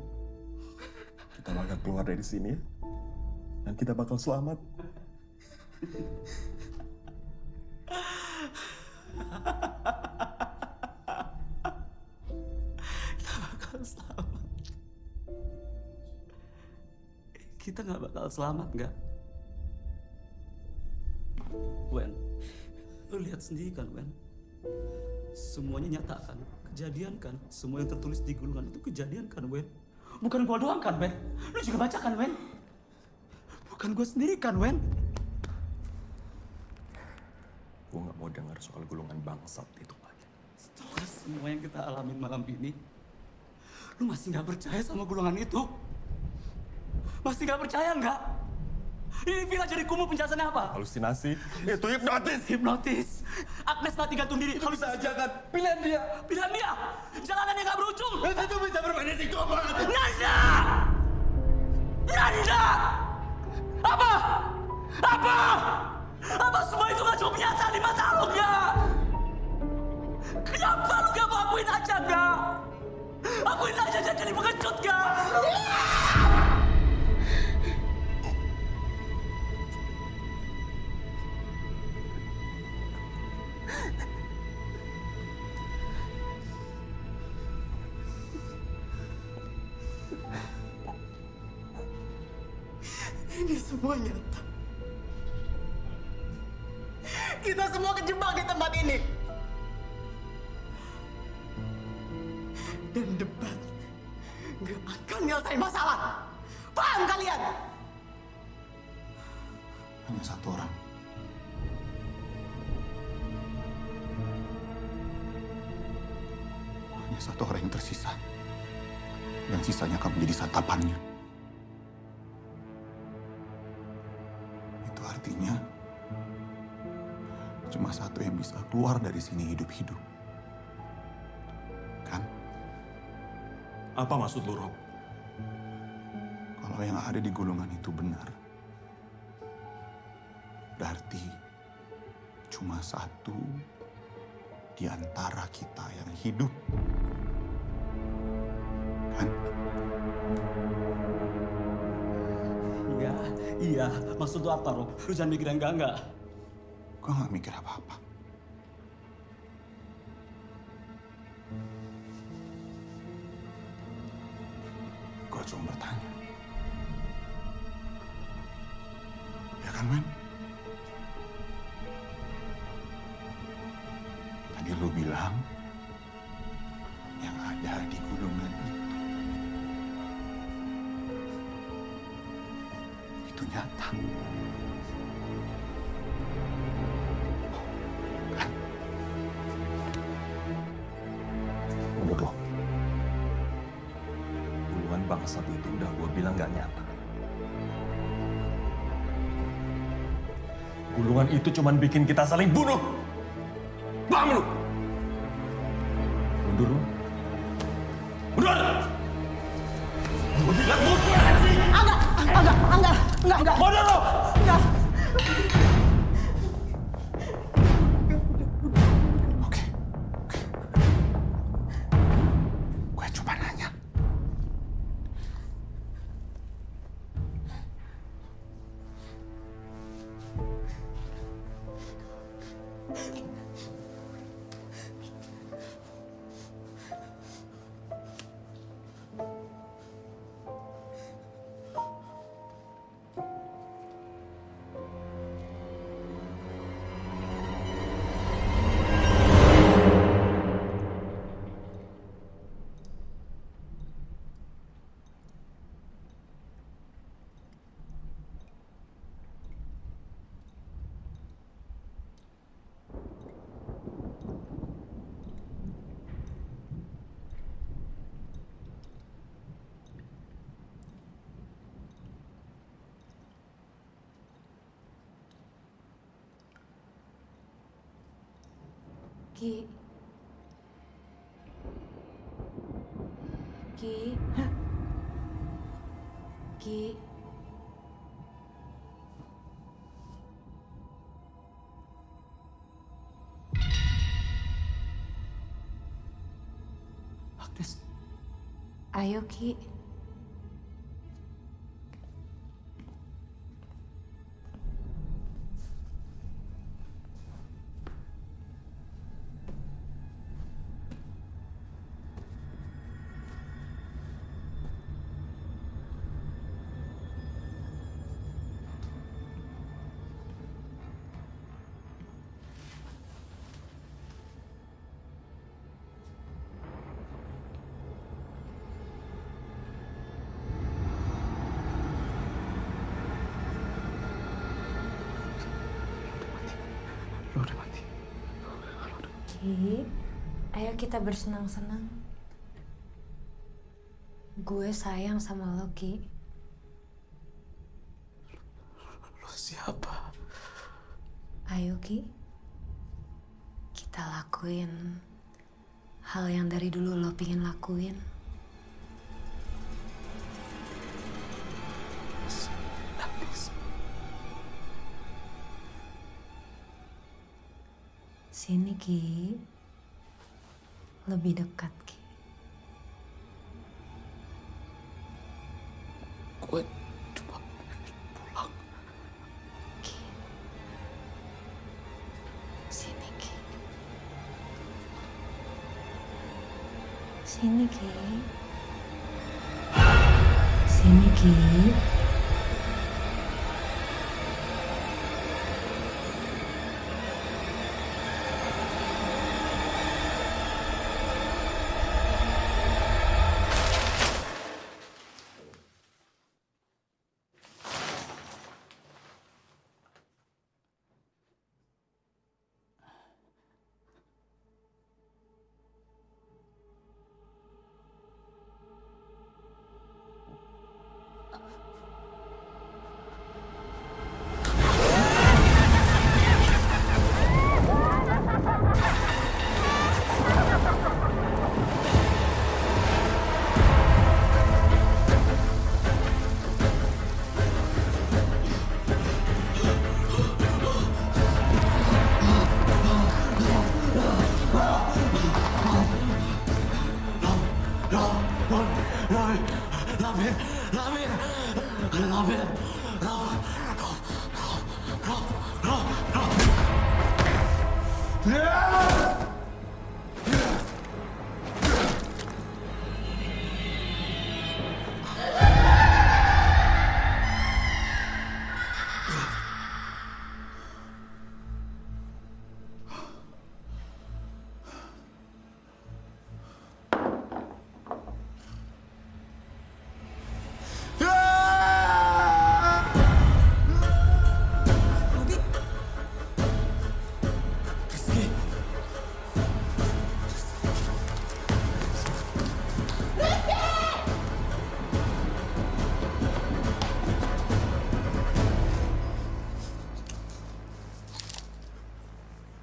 kita bakal keluar dari sini dan kita bakal selamat. Kita nggak bakal selamat, nggak? Wen, lu lihat sendiri kan, Wen? Semuanya nyata kan? Kejadian kan? Semua yang tertulis di gulungan itu kejadian kan, Wen? Bukan gua doang kan, Wen? Lu juga baca kan, Wen? Bukan gua sendiri kan, Wen? Gue nggak mau dengar soal gulungan bangsat itu lagi. Setelah semua yang kita alamin malam ini, lu masih nggak percaya sama gulungan itu? Masih nggak percaya nggak? Ini villa jadi kumuh, penjelasannya apa? Halusinasi. Itu hipnotis. Hipnotis. Agnes mati gantung diri. Kalau bisa aja kan. Pilihan dia. Pilihan dia. Jalanan yang nggak berujung. Itu bisa bermain risiko banget. Nanda! Nanda! Apa? Apa? Apa semua itu nggak cukup nyata di mata lu nggak? Kenapa lu nggak mau akuin aja nggak? Akuin aja jadi pengecut nggak? Ini semua nyata. Kita semua kejebak di tempat ini. Dan debat gak akan nyelesain masalah. Paham kalian? Hanya satu orang. Hanya satu orang yang tersisa. Dan sisanya akan menjadi santapannya. Itu artinya cuma satu yang bisa keluar dari sini hidup-hidup. Kan? Apa maksud lu, Rob? Kalau yang ada di gulungan itu benar, berarti cuma satu di antara kita yang hidup. Kan? Iya. Maksud lu apa, Rob? Lu jangan mikir yang enggak. Gue gak mikir apa-apa. Gue cuma bertanya. Ya kan, Men? Tadi lu bilang yang ada di gulungan itu nyata. Menurut lo, gulungan bangsat itu udah gue bilang gak nyata. Gulungan itu cuman bikin kita saling bunuh. Paham lu? Mundur lu. Mundur! Gua bilang mundur sih! Enggak. Mundur lu! Enggak. Gue cuma nanya. Ki. Ki. Ki. Agnes. Ayo, Ki. Lo udah mati. Ki, ayo kita bersenang-senang. Gue sayang sama lo, Ki. Lo siapa? Ayo, Ki. Kita lakuin hal yang dari dulu lo pingin lakuin. Sini, Ki. Lebih dekat, Ki. Gue cuma pengen pulang. Ki. Sini, Ki. Sini, Ki. Sini, Ki.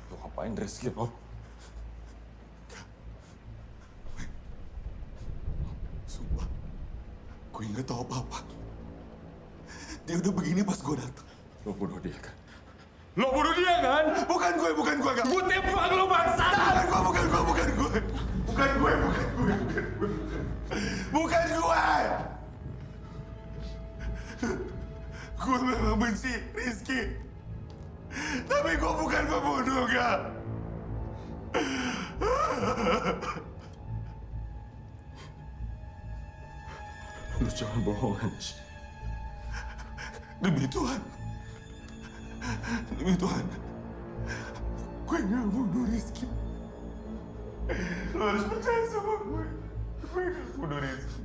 Lo ngapain Rizky lo? nggak tahu apa-apa. Dia udah begini pas gue datang. Lo bunuh dia kan? Lo bunuh dia kan? Bukan gue, gak. Gue tembak lo bangsa. Bukan gue. Bukan gue. Gue memang benci Rizky. Tapi gue bukan pembunuh, gak. Lu jangan bohong, Anj. Demi Tuhan. Gue gak bunuh Rizky. Lo harus percaya sama gue. Gue gak bunuh Rizky.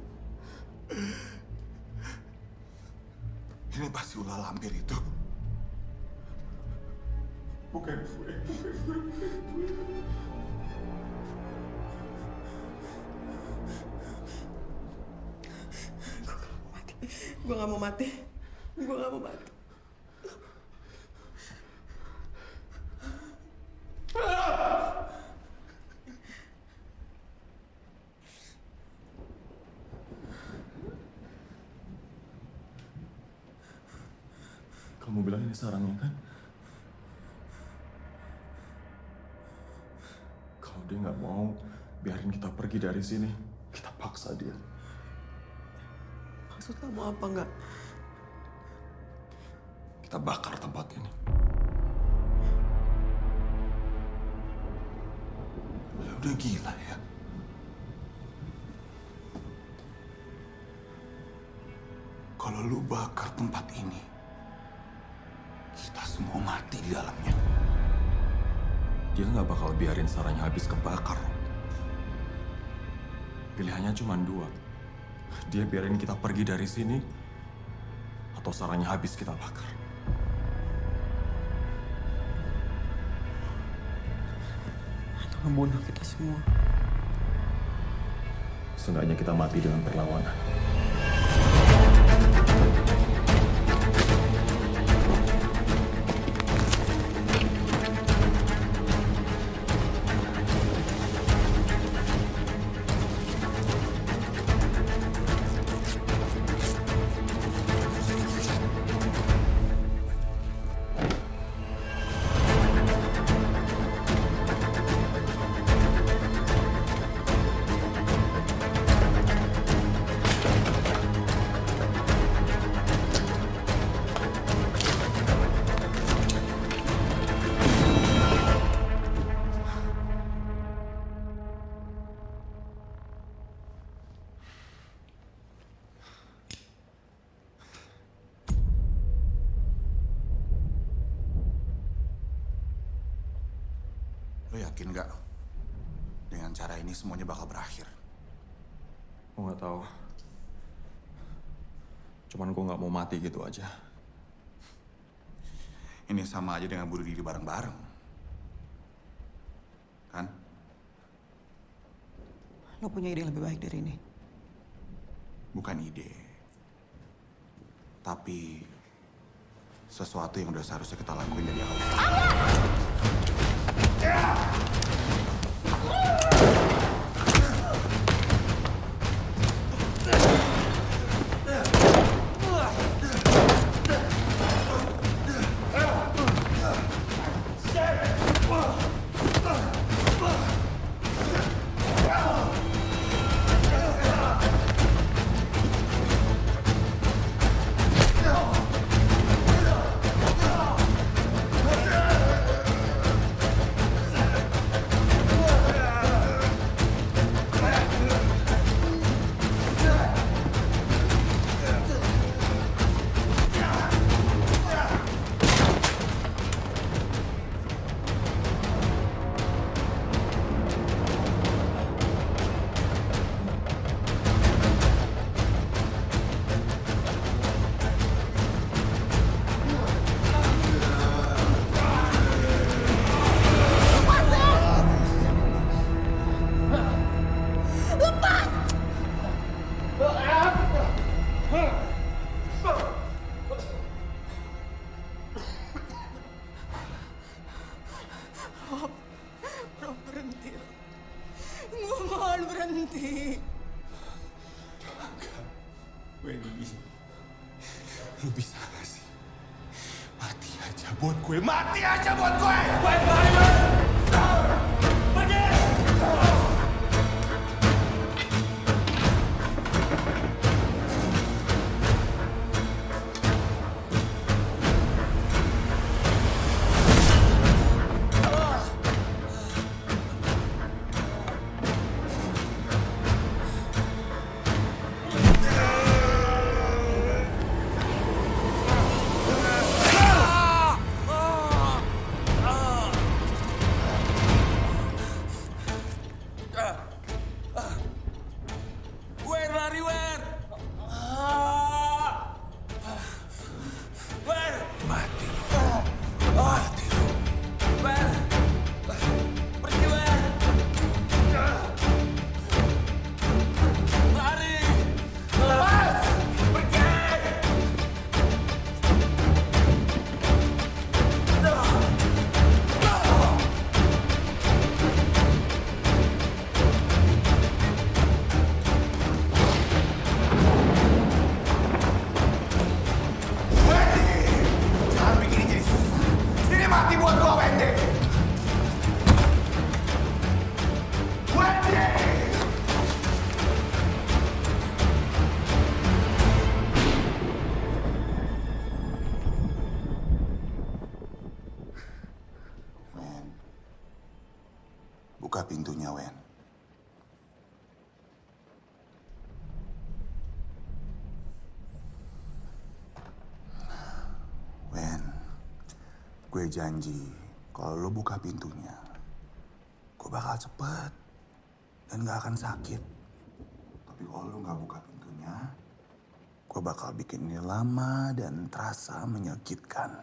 Ini pasti ulah lampir itu. Bukan gue. Gue gak mau mati. Kamu bilang ini sarangnya kan? Kalau dia nggak mau biarin kita pergi dari sini, kita paksa dia. Maksud kamu apa enggak? Kita bakar tempat ini. Lo udah gila ya? Kalau lu bakar tempat ini, kita semua mati di dalamnya. Dia nggak bakal biarin sarangnya habis kebakar. Pilihannya cuma dua. Dia biarin kita pergi dari sini, atau sarangnya habis kita bakar. Atau membunuh kita semua. Seenggaknya kita mati dengan perlawanan. Lo yakin gak? Dengan cara ini semuanya bakal berakhir. Gue nggak tahu. Cuman gue nggak mau mati gitu aja. Ini sama aja dengan bunuh diri bareng-bareng. Kan? Lo punya ide yang lebih baik dari ini? Bukan ide. Tapi sesuatu yang udah seharusnya kita lakuin dari awal. Rob, berhenti. Gue mohon berhenti. Wendy, lu bisa gak sih? Mati aja buat gue, mati aja buat gue! Pergi! Buka pintunya, Wen. Wen, gue janji kalau lo buka pintunya, gue bakal cepet dan gak akan sakit. Tapi kalau lo gak buka pintunya, gue bakal bikin ini lama dan terasa menyakitkan.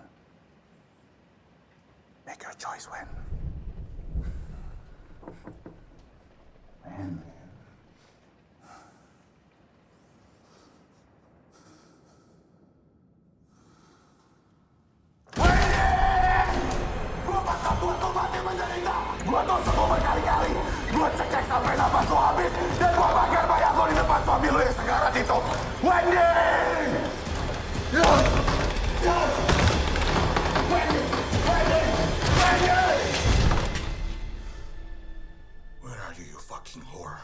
Make your choice, Wen. Wen. Gua tusuk lo berkali-kali. Gua cekek sampai nafas lo habis. Dan gua bakar mayat lo di depan suami lo yang sekarat itu. Wendy! Wendy! Wendy! Wendy! Where are you, you fucking whore?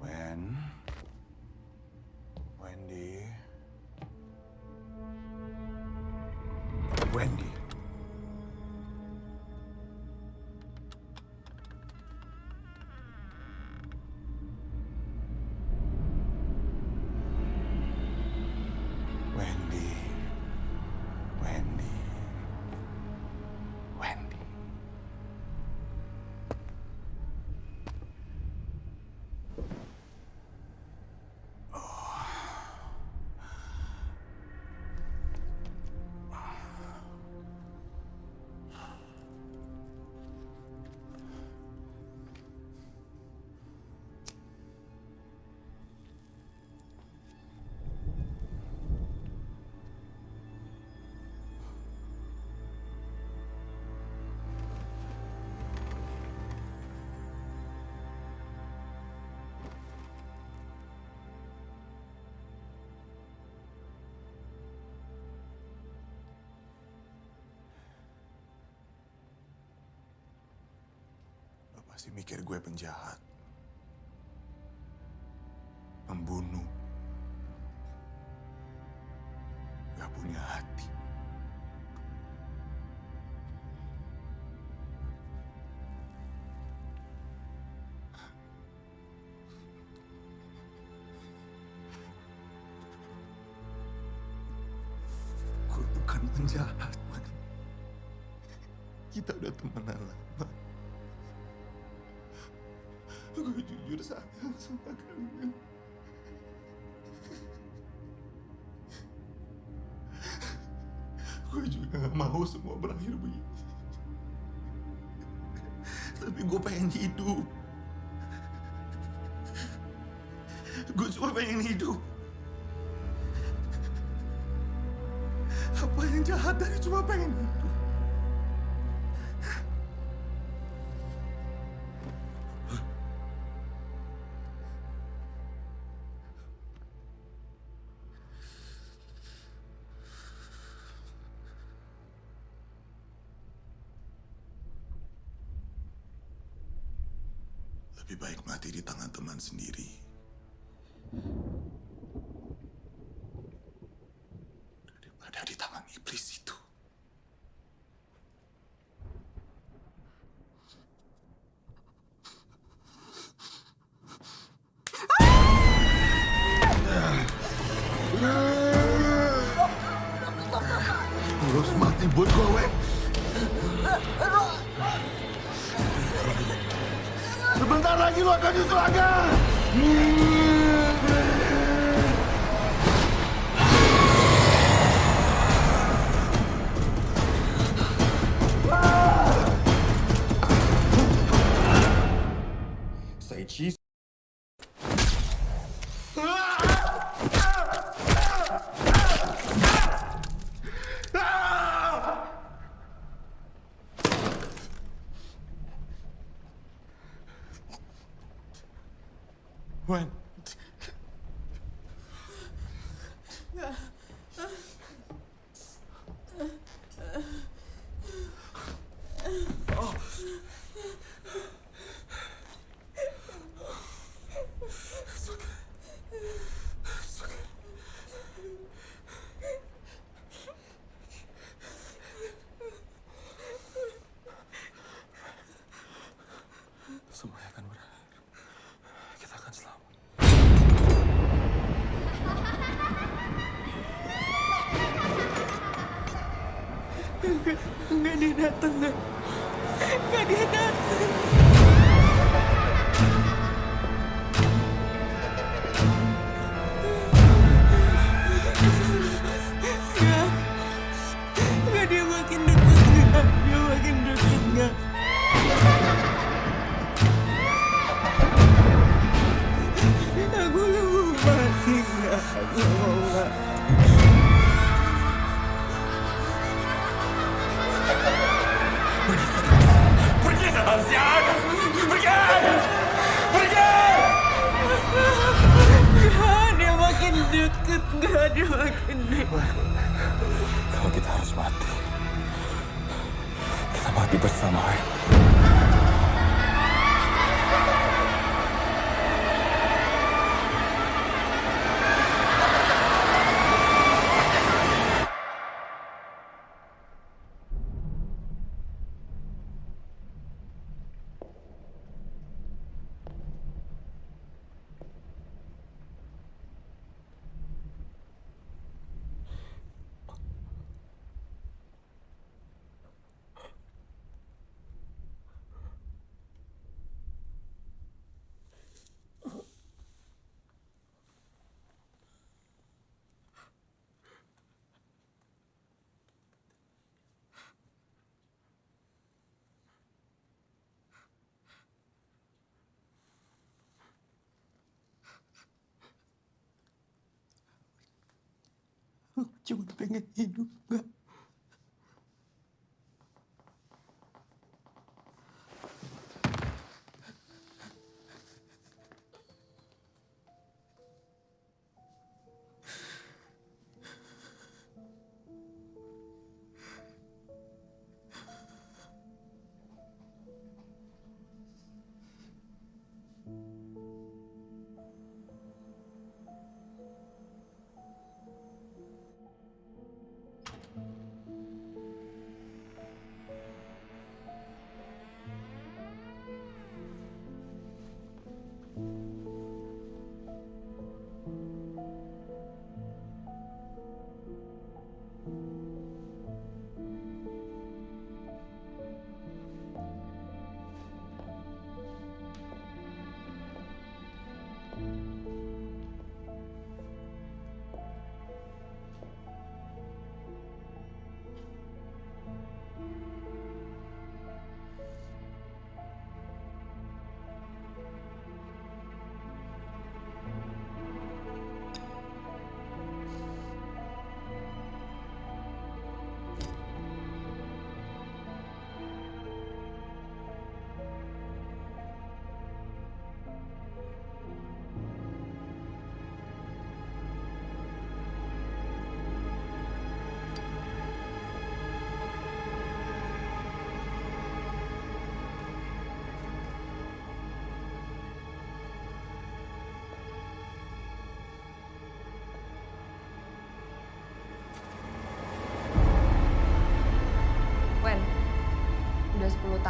Wendy. Wendy. Wendy. Wendy. Wendy. Masih mikir gue penjahat, pembunuh, gak punya hati. Gue bukan penjahat, man. Kita udah temenan lama. Gue jujur sayang sama kalian. Gue juga gak mau semua berakhir begini. Tapi gue pengen hidup. Gue cuma pengen hidup. Apa yang jahat dari cuma pengen hidup? Lebih baik mati di tangan teman sendiri daripada di tangan iblis itu. Lu harus mati buat gue, Wen. Sebentar lagi lu akan diserangga. Say cheese. Wen. Semuanya akan berakhir. Kita akan selamat. Enggak dia datang, enggak dia datang. Enggak dia makin dekat, dia makin dekat, Aku gak mau mati, aku mau mati. Pergi Sebastian! Pergi! Pergi! Enggak, dia makin deket, enggak dia makin deket. Kalau kita harus mati, kita mati bersama, Wen. Aku cuma pengen hidup, enggak.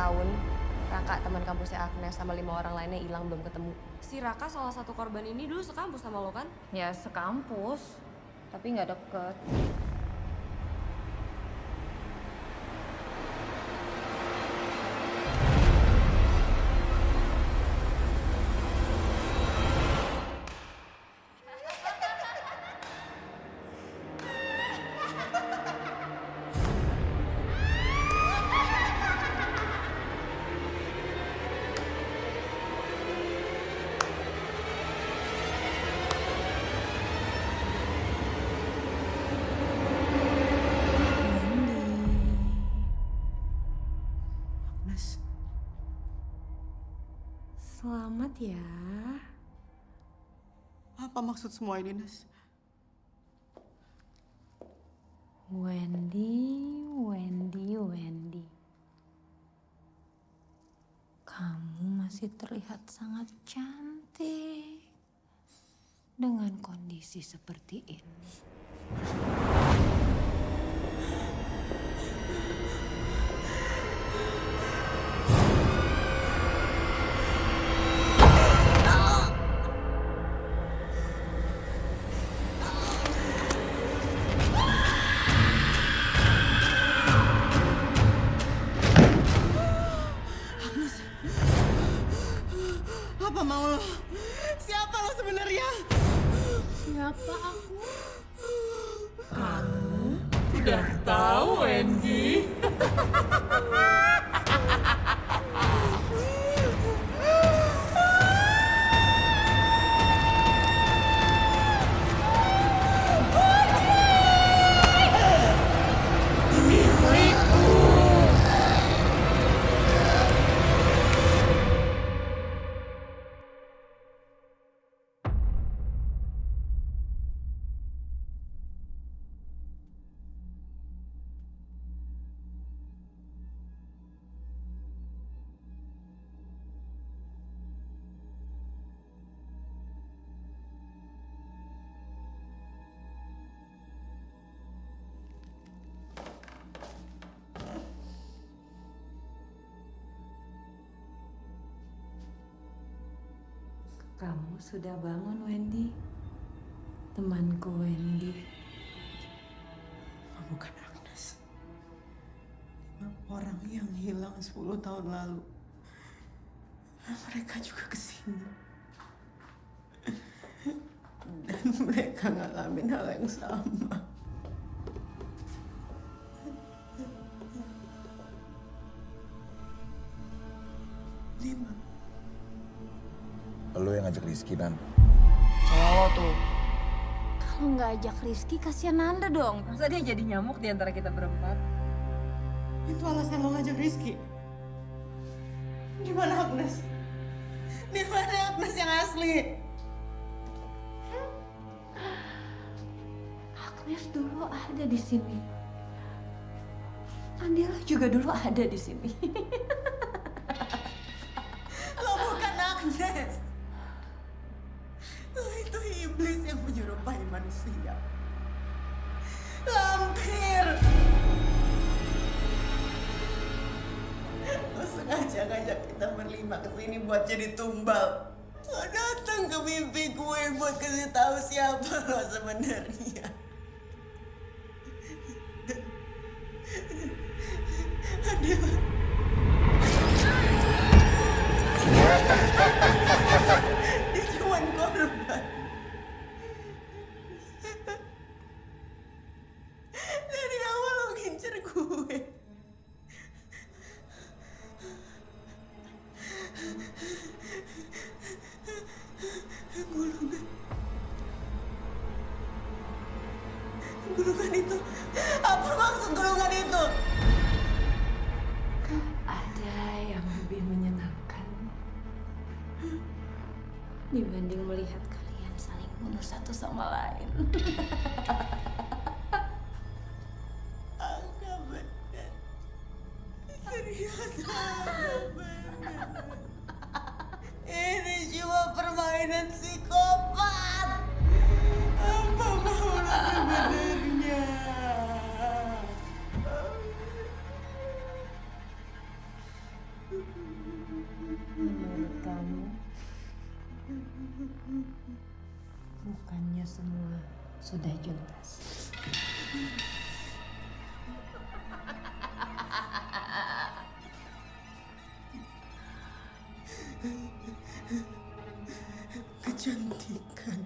tahun, Raka teman kampusnya Agnes sama 5 orang lainnya hilang belum ketemu. Si Raka salah satu korban ini dulu sekampus sama lo kan? Ya sekampus, tapi nggak deket. Selamat ya. Apa maksud semua ini, Nes? Wendy. Kamu masih terlihat sangat cantik dengan kondisi seperti ini. Apa mau lo? Siapa lo sebenarnya? Siapa aku? Kamu udah tahu, Wendy. Kamu sudah bangun, Wendy. Temanku Wendy. Bukan Agnes. 5 orang yang hilang 10 tahun lalu. Mereka juga kesini. Dan mereka ngalamin hal yang sama. Lo yang ngajak Rizky, Nan. Cowok tuh. Kalau nggak ajak Rizky, kasihan Nanda dong. Masa dia jadi nyamuk di antara kita berempat? Itu alasan lo ngajak Rizky. Di mana Agnes? Di mana Agnes yang asli? Agnes dulu ada di sini. Andela juga dulu ada di sini. Lo bukan Agnes. Lo itu iblis yang menyerupai manusia. Lampir. Lo sengaja ngajak kita berlima kesini buat jadi tumbal. Lo datang ke mimpi gue buat kasih tahu siapa lo sebenarnya. Adela. Dia cuma korban. Dari awal lo ngincer gue. Gulungan itu. Apa maksud gulungan itu? Ada yang lebih menyenangkan dibanding melihat kalian saling bunuh satu sama lain. Agak benar. Ternyata agak benar. Ini cuma permainan psikopat. Apa mau lo sebenarnya? semua sudah jelas. Kecantikan.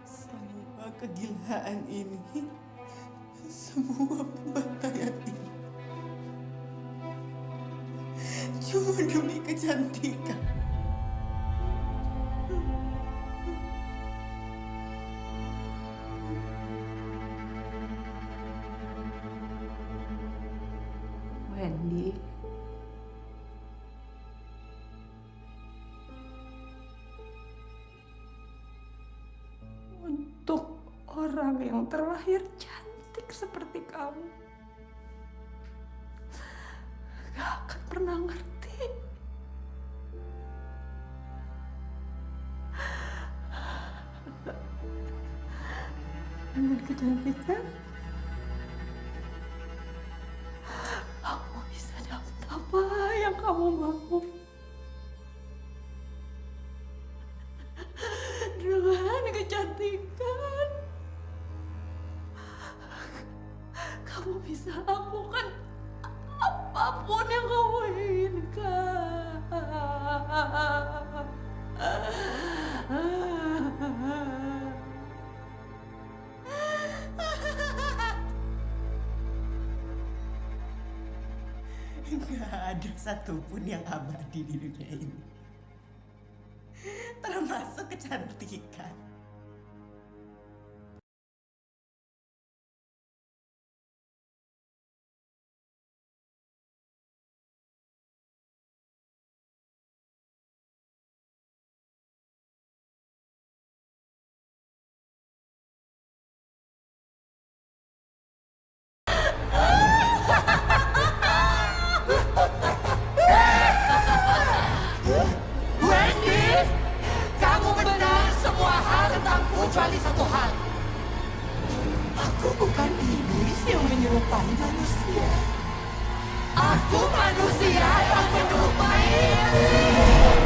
Semua kegilaan ini, semua pembantaian ini, cuma demi kecantikan. Wendy, untuk orang yang terlahir cantik seperti kamu, gak akan pernah ngerti. Dengan kecantikan, kamu bisa dapat apa yang kamu mau. Dengan kecantikan, kamu bisa lakukan apapun yang kamu inginkan. Gak ada satupun yang abadi di dunia ini, termasuk kecantikan. Wendy, kamu benar semua hal tentangku kecuali satu hal. Aku bukan iblis yang menyerupai manusia. Aku manusia yang menyerupai iblis.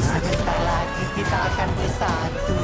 Sebentar lagi kita akan bersatu.